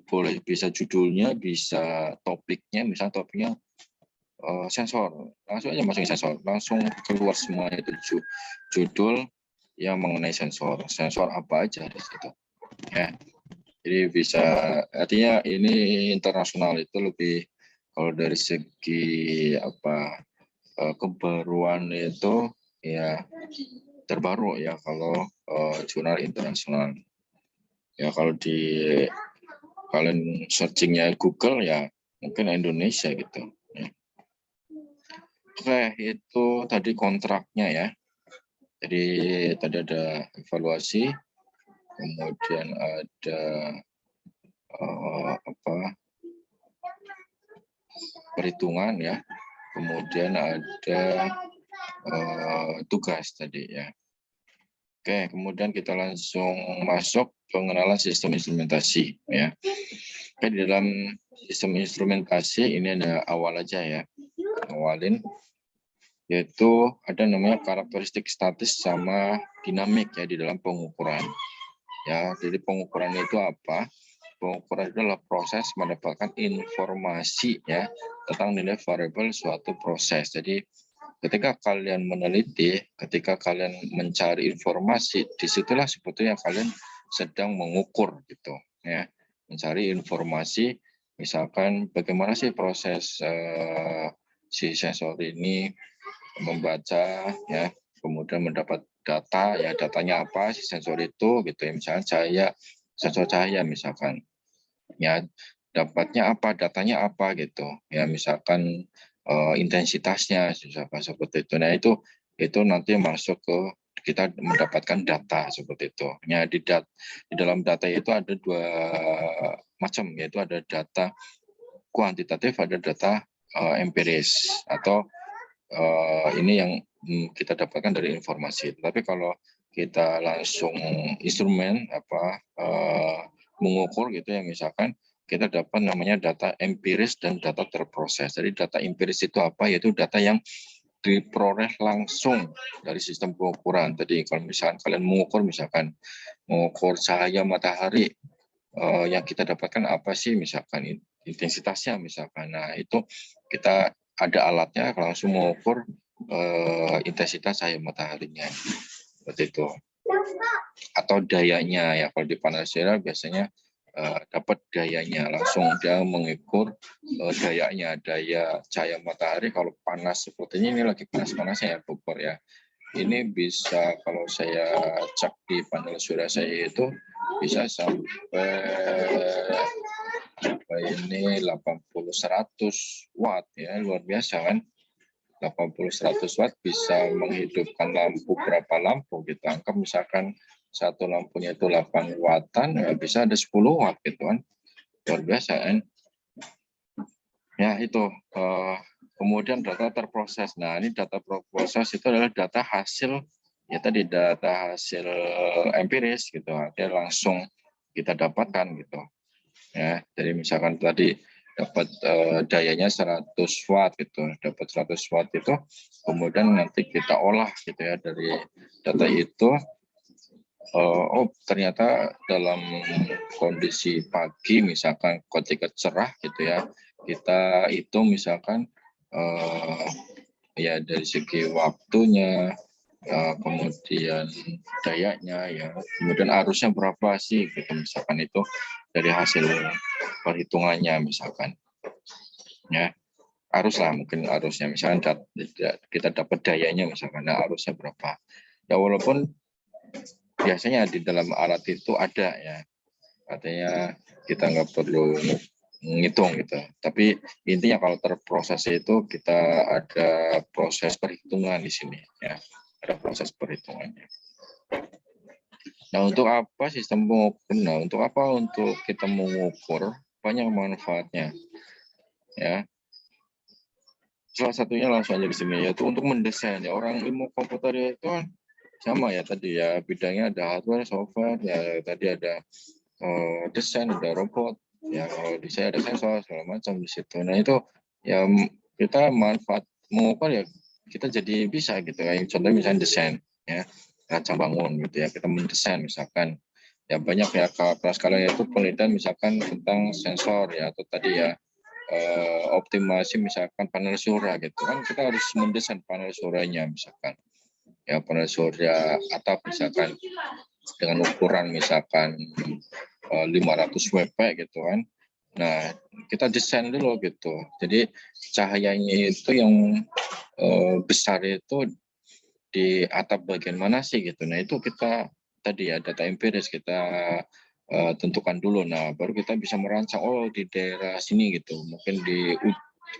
boleh bisa judulnya, bisa topiknya, misalnya topiknya sensor, langsung aja masukin sensor, langsung keluar semua itu judul yang mengenai sensor, sensor apa aja di situ. Ya, jadi bisa, artinya ini internasional itu lebih kalau dari segi apa kebaruan itu ya terbaru ya kalau jurnal internasional. Ya kalau di kalian searchingnya Google ya mungkin Indonesia gitu. Ya. Oke, itu tadi kontraknya ya. Jadi tadi ada evaluasi, kemudian ada apa perhitungan ya, kemudian ada tugas tadi ya. Oke, kemudian kita langsung masuk pengenalan sistem instrumentasi ya. Oke, di dalam sistem instrumentasi ini ada awal aja ya, awalin yaitu ada namanya karakteristik statis sama dinamik ya di dalam pengukuran. Ya, jadi pengukuran itu apa? Pengukuran itu adalah proses mendapatkan informasi ya tentang nilai variabel suatu proses. Jadi ketika kalian meneliti, ketika kalian mencari informasi, disitulah sebetulnya kalian sedang mengukur gitu ya, mencari informasi. Misalkan bagaimana sih proses si sensor ini membaca ya, kemudian mendapat data ya, datanya apa si sensor itu gitu ya, misalnya cahaya, sensor cahaya misalkan ya, dapatnya apa, datanya apa gitu ya, misalkan intensitasnya misalkan seperti itu. Nah itu nanti masuk ke kita mendapatkan data seperti itu ya. Di dalam data itu ada dua macam, yaitu ada data kuantitatif, ada data empiris atau ini yang kita dapatkan dari informasi. Tapi kalau kita langsung instrumen apa mengukur gitu ya, misalkan kita dapat namanya data empiris dan data terproses. Jadi data empiris itu apa? Yaitu data yang diperoleh langsung dari sistem pengukuran. Tadi kalau misalkan kalian mengukur cahaya matahari, yang kita dapatkan apa sih, misalkan intensitasnya misalkan. Nah itu kita ada alatnya langsung mengukur intensitas cahaya mataharinya seperti itu, atau dayanya ya. Kalau di panel surya biasanya dapat dayanya langsung, dia mengukur dayanya, daya cahaya matahari. Kalau panas seperti ini lagi panas-panasnya ya Bogor ya, ini bisa kalau saya cek di panel surya saya itu bisa sampai ini 80-100 watt ya, luar biasa kan. 80-100 watt bisa menghidupkan lampu, berapa lampu kita anggap misalkan satu lampunya itu 8 wattan ya, bisa ada 10 watt gitu kan, luar biasa kan ya. Itu kemudian data terproses. Nah ini data terproses itu adalah data hasil ya, tadi data hasil empiris gitu, artinya langsung kita dapatkan gitu ya. Jadi misalkan tadi dapat dayanya 100 watt gitu, dapat 100 watt itu, kemudian nanti kita olah gitu ya dari data itu. Oh ternyata dalam kondisi pagi misalkan ketika cerah gitu ya, kita hitung misalkan ya dari segi waktunya, kemudian dayanya ya, kemudian arusnya berapa sih gitu misalkan, itu dari hasil perhitungannya misalkan ya. Arus lah, mungkin arusnya misalkan kita dapat dayanya misalkan, nah arusnya berapa ya, walaupun biasanya di dalam alat itu ada ya, artinya kita nggak perlu ngitung gitu. Tapi intinya kalau terproses itu kita ada proses perhitungan di sini ya. Ada proses perhitungannya. Nah, untuk apa sistem pengukur? Nah, untuk apa? Untuk kita mengukur banyak manfaatnya ya. Salah satunya langsung aja di sini yaitu untuk mendesain ya. Orang ilmu komputer itu kan sama ya tadi ya, bidangnya ada hardware, software ya, tadi ada desain, ada robot ya, kalau di saya ada sensor segala macam di situ. Nah itu ya kita manfaat mengukur ya, kita jadi bisa gitu ya. Contohnya misalnya desain ya, rancang bangun gitu ya, kita mendesain misalkan ya, banyak ya kelas kalian itu penelitian misalkan tentang sensor ya, atau tadi ya optimasi misalkan panel surya gitu kan, kita harus mendesain panel suryanya misalkan ya, panel surya atap misalkan dengan ukuran misalkan 500 WP gitu kan. Nah, kita desain dulu gitu. Jadi cahayanya itu yang besar itu di atap bagian mana sih gitu. Nah, itu kita tadi ya data empiris kita tentukan dulu. Nah, baru kita bisa merancang, oh di daerah sini gitu. Mungkin di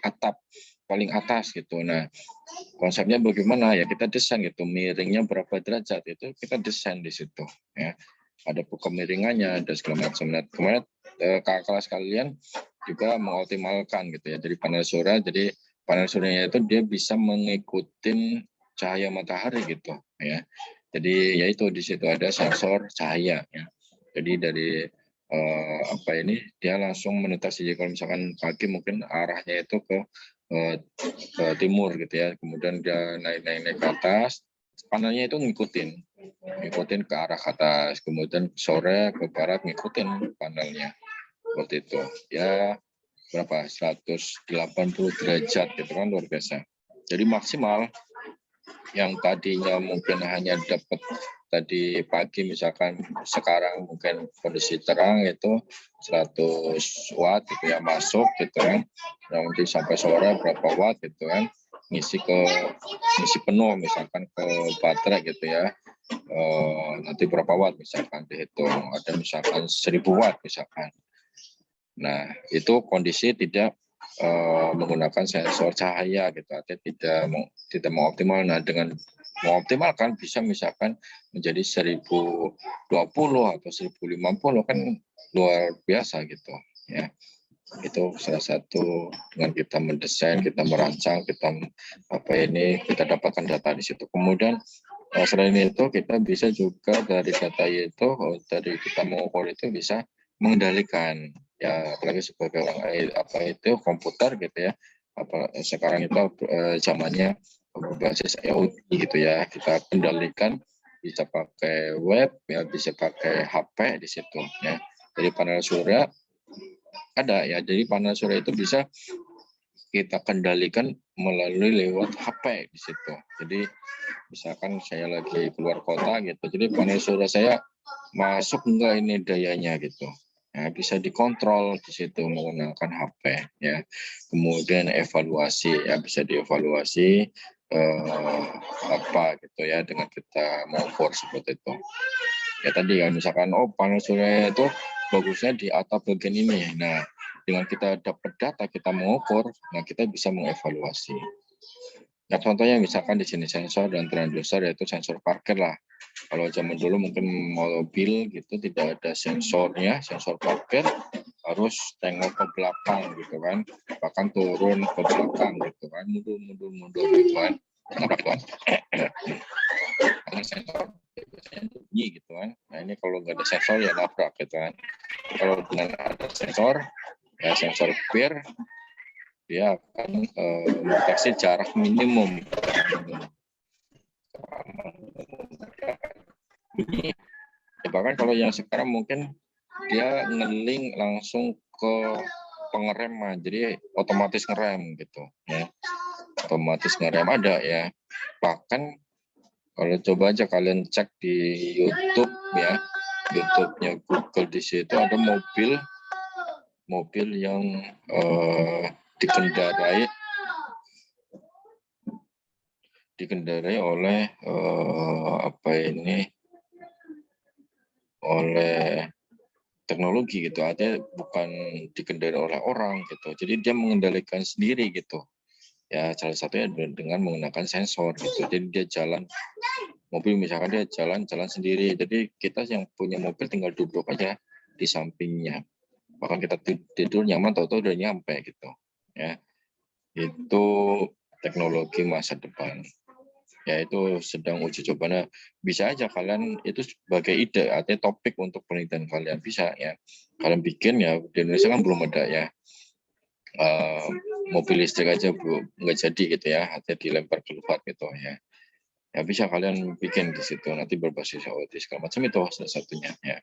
atap paling atas gitu. Nah, konsepnya bagaimana ya, kita desain gitu, miringnya berapa derajat itu kita desain di situ ya, ada kemiringannya, ada segala macam. Nah, kemarin kakak kelas kalian juga mengoptimalkan gitu ya, jadi panel surya, jadi panel suryanya itu dia bisa mengikuti cahaya matahari gitu ya. Jadi yaitu di situ ada sensor cahaya ya, jadi dari apa ini dia langsung mendeteksi, jadi kalau misalkan pagi mungkin arahnya itu ke timur gitu ya, kemudian dia naik ke atas, panelnya itu ngikutin ke arah atas, kemudian sore ke barat ngikutin panelnya seperti itu ya. Berapa 180 derajat gitu kan, luar biasa. Jadi maksimal yang tadinya mungkin hanya dapat tadi pagi misalkan, sekarang mungkin kondisi terang itu 100 watt gitu ya masuk gitu kan, nanti sampai sore berapa watt gitu kan, ngisi penuh misalkan ke baterai gitu ya, nanti berapa watt misalkan dihitung, ada misalkan 1000 watt misalkan. Nah itu kondisi tidak menggunakan sensor cahaya gitu, artinya tidak mau optimal. Nah dengan mengoptimalkan bisa misalkan menjadi 1020 atau 1050 kan luar biasa gitu ya. Itu salah satu dengan kita mendesain, kita merancang, kita kita dapatkan data di situ. Kemudian selain itu kita bisa juga dari data itu, dari kita mengukur itu bisa mengendalikan ya, apalagi sebagai orang itu komputer gitu ya, sekarang itu zamannya berbasis IoT gitu ya, kita kendalikan, bisa pakai web ya, bisa pakai HP di situ ya. Jadi panel surya ada ya, jadi panel surya itu bisa kita kendalikan melalui lewat HP di situ. Jadi misalkan saya lagi keluar kota gitu, jadi panel surya saya masuk enggak ini dayanya gitu. Nah, bisa dikontrol di situ menggunakan HP ya. Kemudian evaluasi ya, bisa dievaluasi apa gitu ya dengan kita mengukur seperti itu. Ya tadi ya, misalkan oh panel surya itu bagusnya di atap bagian ini. Nah, dengan kita dapat data, kita mengukur, nah kita bisa mengevaluasi. Nah, contohnya misalkan di sini sensor dan transducer, yaitu sensor parkir lah. Kalau zaman dulu mungkin mobil gitu tidak ada sensornya, sensor parkir harus tengok ke belakang gitu kan, bahkan turun ke belakang gitu kan, mundur gitu kan, nabrak gitu kan. Karena sensor biasanya bunyi gitu kan. Nah ini kalau nggak ada sensor ya nabrak gitu kan. Kalau dengan ada sensor, ya sensor peer, dia akan mendeteksi jarak minimum. Ya, bahkan kalau yang sekarang mungkin dia ngeling langsung ke pengereman, jadi otomatis ngerem gitu ya, otomatis ngerem ada ya. Bahkan kalau coba aja kalian cek di YouTube ya, YouTube-nya Google, di situ ada mobil yang dikendarai oleh oleh teknologi gitu, artinya bukan dikendalikan oleh orang gitu. Jadi dia mengendalikan sendiri gitu. Ya salah satunya dengan menggunakan sensor gitu. Jadi dia jalan mobil, misalkan dia jalan sendiri. Jadi kita yang punya mobil tinggal duduk aja di sampingnya. Bahkan kita tidur nyaman, tahu-tahu udah nyampe gitu. Ya, itu teknologi masa depan. Ya itu sedang uji cobanya. Bisa aja kalian itu sebagai ide, artinya topik untuk penelitian kalian bisa ya. Kalian bikin ya, di Indonesia kan belum ada ya. Mobil listrik aja nggak jadi gitu ya, artinya dilempar keluar gitu ya. Ya bisa kalian bikin di situ, nanti berbasis IoT segala macam itu salah satunya ya.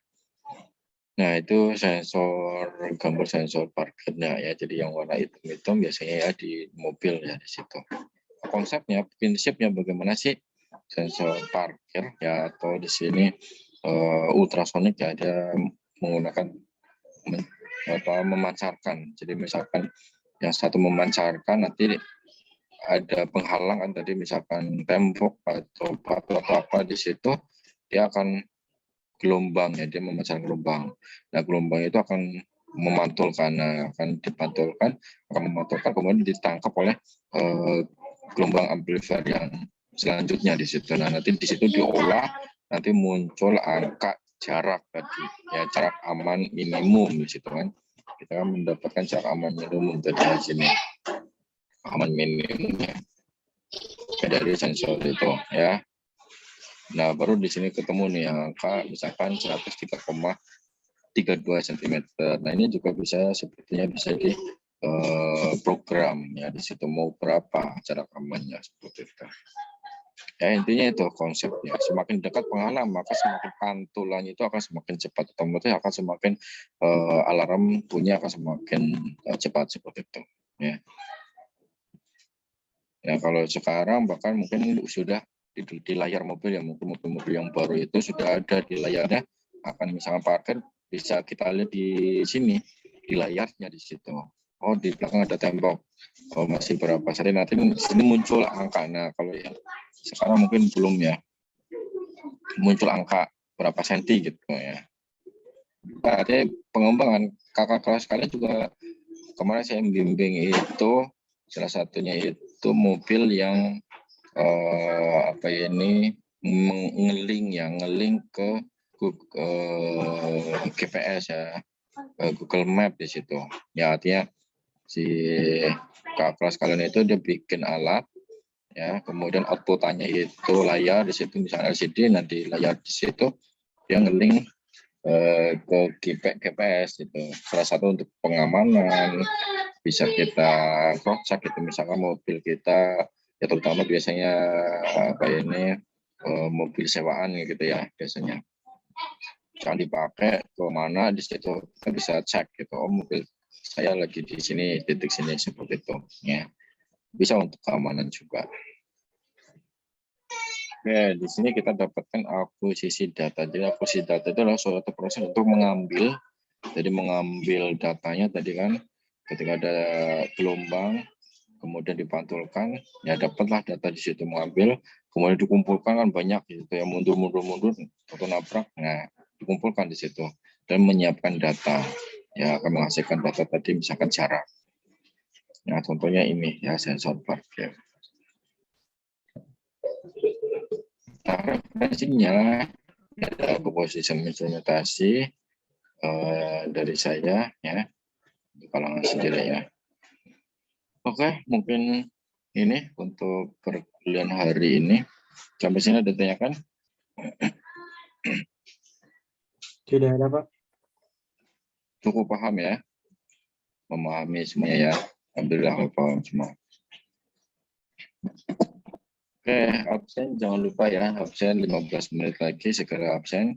Nah itu sensor, gambar sensor parkirnya ya, jadi yang warna hitam biasanya ya di mobil ya di situ. Konsepnya, prinsipnya bagaimana sih sensor parkir ya, atau di sini ultrasonik ya, dia menggunakan memancarkan. Jadi misalkan yang satu memancarkan, nanti ada penghalang tadi misalkan tembok atau batu atau apa di situ, dia akan gelombang ya, dia memancarkan gelombang. Nah gelombang itu akan memantulkan, akan memantulkan, kemudian ditangkap oleh gelombang amplifier yang selanjutnya di situ. Nah nanti di situ diolah, nanti muncul angka jarak tadi ya, jarak aman minimum di situ kan. Kita kan mendapatkan jarak aman minimum tadi di sini, aman minimumnya dari sensor itu ya. Nah baru di sini ketemu nih angka misalkan 103,32 cm. Nah ini juga bisa sepertinya bisa di program ya, di situ mau berapa jarak amannya seperti itu. Ya intinya itu konsepnya. Semakin dekat penghalang maka semakin pantulannya itu akan semakin cepat, otomatis akan semakin alarm bunyi akan semakin cepat seperti itu. Ya. Nah kalau sekarang bahkan mungkin sudah di layar mobil ya, mungkin mobil-mobil yang baru itu sudah ada di layarnya, akan misalnya parkir bisa kita lihat di sini di layarnya di situ. Oh di belakang ada tembok, oh masih berapa senti, nanti di sini muncul angka. Nah kalau yang sekarang mungkin belum ya, muncul angka berapa senti gitu ya. Nah, artinya pengembangan kakak kelas kalian juga kemarin saya bimbing itu salah satunya itu mobil yang apa ini ngeling ke GPS ya, Google Map di situ. Ya artinya si kakak kelas kalian itu dia bikin alat ya, kemudian outputannya itu layar di situ misalnya LCD, nanti layar di situ dia ngeling ke GPS itu. Salah satu untuk pengamanan, bisa kita cross check itu misalkan mobil kita ya, terutama biasanya apa ini mobil sewaan gitu ya, biasanya jangan dipakai ke mana, di situ kita bisa cek gitu, oh mobil saya lagi di sini, titik sini seperti itu ya, bisa untuk keamanan juga. Oke, di sini kita dapatkan akuisisi data. Jadi akuisisi data itu adalah suatu proses untuk mengambil, jadi mengambil datanya tadi kan, ketika ada gelombang, kemudian dipantulkan, ya dapatlah data di situ, mengambil, kemudian dikumpulkan kan banyak gitu ya, mundur atau nabrak, nah dikumpulkan di situ dan menyiapkan data, ya akan menghasilkan data tadi misalkan jarak. Nah contohnya ini ya, sensor parkir. Nah, referensinya ada komposisi instrumentasi dari saya ya, di kalangan sendiri ya. Oke, mungkin ini untuk perkuliahan hari ini. Sampai sini ada tanyakan? Tidak ada, Pak. Cukup paham ya? Memahami semuanya ya? Alhamdulillah paham semua. Oke, absen jangan lupa ya, absen 15 menit lagi segera absen.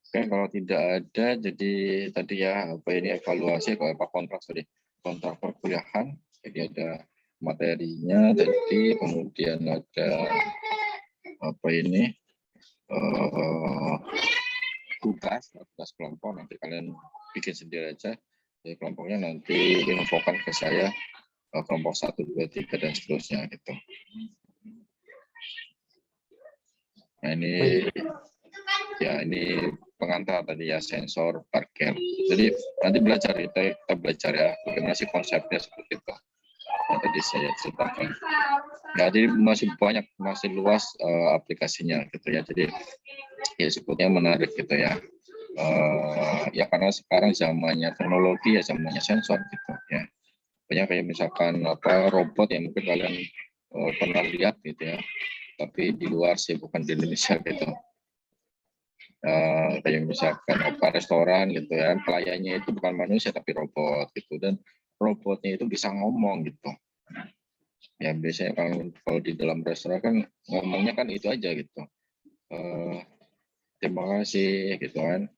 Oke, kalau tidak ada, jadi tadi ya, apa ini evaluasi, kalau apa kontrak perkuliahan, jadi ada materinya tadi, kemudian ada apa ini, tugas kelompok, nanti kalian bikin sendiri aja, jadi kelompoknya nanti infokan ke saya, kelompok 1, 2, 3, dan seterusnya gitu. Nah ini, ya ini pengantar tadi ya, sensor parkir. Jadi nanti belajar kita belajar ya bagaimana sih konsepnya seperti itu yang tadi saya ceritakan. Ya, jadi masih luas aplikasinya gitu ya. Jadi ya sebetulnya menarik gitu ya. Ya karena sekarang zamannya teknologi ya zamannya sensor gitu ya. Banyak kayak misalkan robot yang mungkin kalian pernah lihat gitu ya. Tapi di luar sih, bukan di Indonesia gitu. Kayak misalkan restoran gitu ya, pelayannya itu bukan manusia tapi robot gitu, dan robotnya itu bisa ngomong gitu. Ya biasanya kalau di dalam restoran kan ngomongnya kan itu aja gitu. Terima kasih gitu kan,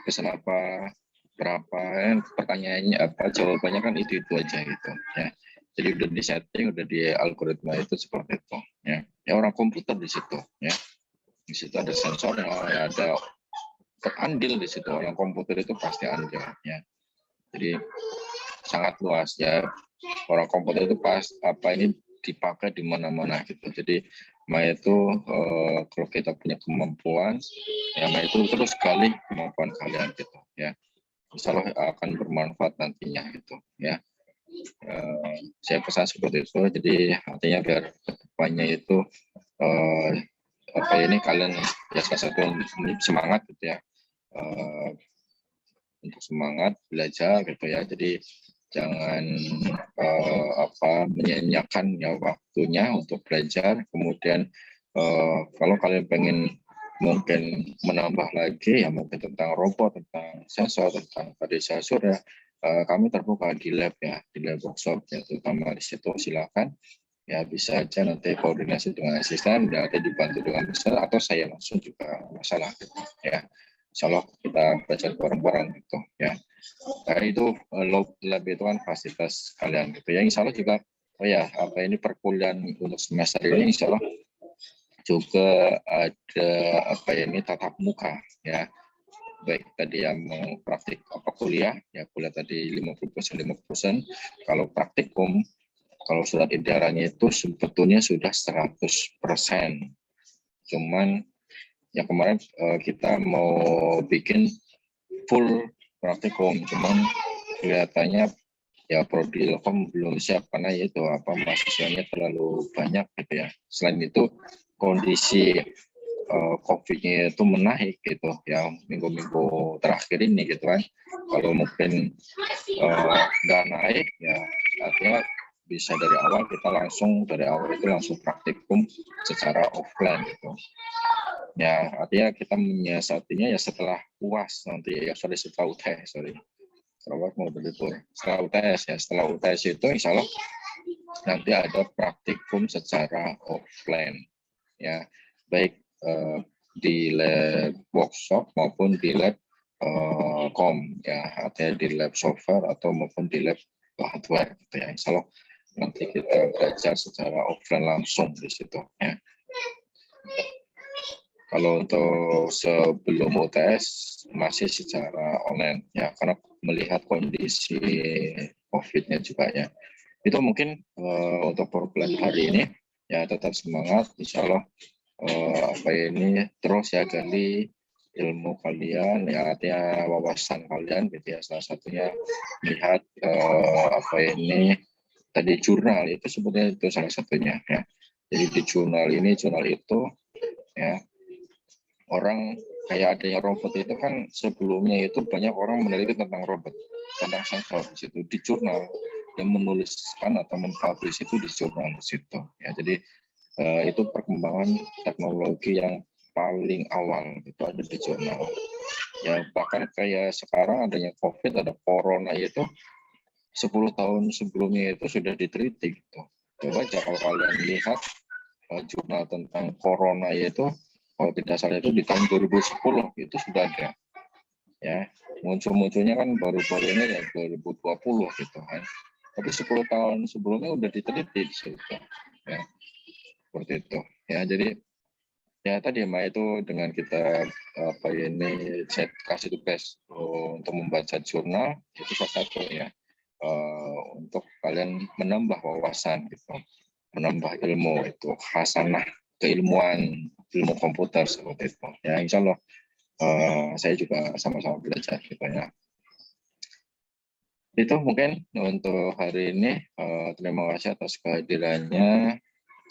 pesan apa, berapa, kan pertanyaannya apa, jawabannya kan itu aja gitu ya. Jadi udah di setting, udah di algoritma itu seperti itu ya. Ya orang komputer di situ ya. Di situ ada sensornya, ada andil di situ. Orang komputer itu pasti andil ya. Jadi sangat luas ya. Orang komputer itu ini dipakai di mana-mana gitu. Jadi Maya itu kalau kita punya kemampuan ya, Maya itu terus sekali kemampuan kalian gitu ya. Insya Allah akan bermanfaat nantinya gitu ya. Saya pesan seperti itu. Jadi artinya biar kedepannya itu ini kalian ya salah satu semangat gitu ya. Untuk semangat belajar gitu ya. Jadi jangan menyanyiakan ya waktunya untuk belajar. Kemudian kalau kalian pengen mungkin menambah lagi ya, mungkin tentang robot, tentang sensor, tentang desa surya, kami terbuka di lab ya, di lab workshop ya, terutama di situ. Silakan ya, bisa aja nanti koordinasi dengan asisten, ya ada dibantu dengan besar, atau saya langsung juga masalah gitu ya. Insya Allah kita belajar bareng-bareng gitu ya. Karena itu lab itu kan fasilitas kalian gitu ya. Insya Allah juga ini perkuliahan untuk semester ini insya Allah juga ada ini tatap muka ya. Baik tadi yang mau praktik kuliah ya, kuliah tadi 50%. Kalau praktikum, kalau surat edarannya itu sebetulnya sudah 100%. Cuman yang kemarin kita mau bikin full praktikum, cuman kelihatannya ya Prodi Ilkom belum siap karena itu mahasiswanya terlalu banyak gitu ya. Selain itu kondisi COVID-nya itu menaik gitu ya, minggu-minggu terakhir ini gitu kan. Kalau mungkin nggak naik ya artinya bisa dari awal itu langsung praktikum secara offline gitu. Ya artinya kita menyiasatinya ya setelah UAS nanti ya, setelah UTS setelah UTS itu insya Allah nanti ada praktikum secara offline ya, baik di lab workshop maupun di lab ya, artinya di lab software atau maupun di lab hardware gitu ya. Insya Allah nanti kita belajar secara offline langsung di situ ya. Kalau untuk sebelum UTS masih secara online ya, karena melihat kondisi COVID-nya juga ya. Itu mungkin untuk program hari ini ya, tetap semangat, insya Allah ini terus ya gali ilmu kalian ya, artinya wawasan kalian gitu ya. Salah satunya lihat ini tadi jurnal itu sebetulnya itu salah satunya ya. Jadi di jurnal itu ya, orang kayak adanya robot itu kan sebelumnya itu banyak orang meneliti tentang robot, tentang sensor di situ di jurnal, yang menuliskan atau mempublish itu di jurnal di situ ya. Jadi itu perkembangan teknologi yang paling awal itu ada di jurnal ya. Bahkan kayak sekarang adanya COVID, ada corona itu 10 tahun sebelumnya itu sudah diteliti gitu. Coba kalau kalian lihat jurnal tentang corona itu, kalau tidak salah itu di tahun 2010 itu sudah ada ya. Munculnya kan baru-baru ini ya 2020 gitu kan. Tapi 10 tahun sebelumnya udah diteliti di situ ya. Seperti itu ya. Jadi ya tadi itu dengan kita saya kasih tugas untuk membaca jurnal, itu salah satu ya, untuk kalian menambah wawasan gitu, menambah ilmu itu, hasanah keilmuan, ilmu komputer seperti itu ya. Insya Allah saya juga sama-sama belajar gitu ya. Itu mungkin untuk hari ini. Terima kasih atas kehadirannya.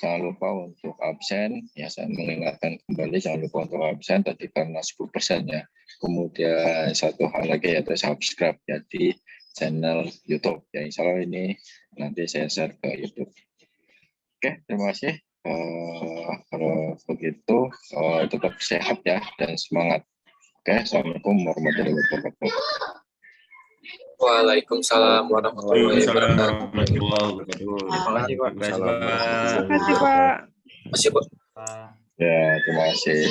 Jangan lupa untuk absen. Ya, saya mengingatkan kembali jangan lupa untuk absen tadi karena 10% ya. Kemudian satu hal lagi yaitu subscribe ya di channel YouTube. Ya, insya Allah ini nanti saya share ke YouTube. Oke, terima kasih. Kalau begitu tetap sehat ya dan semangat. Oke, assalamualaikum warahmatullahi wabarakatuh. Waalaikumsalam warahmatullahi Waalaikumsalam wabarakatuh. warahmatullahi wabarakatuh. Terima kasih, Pak. Terima kasih, Pak. Terima kasih, Pak. Masih, Pak. Pak. Ya, terima kasih.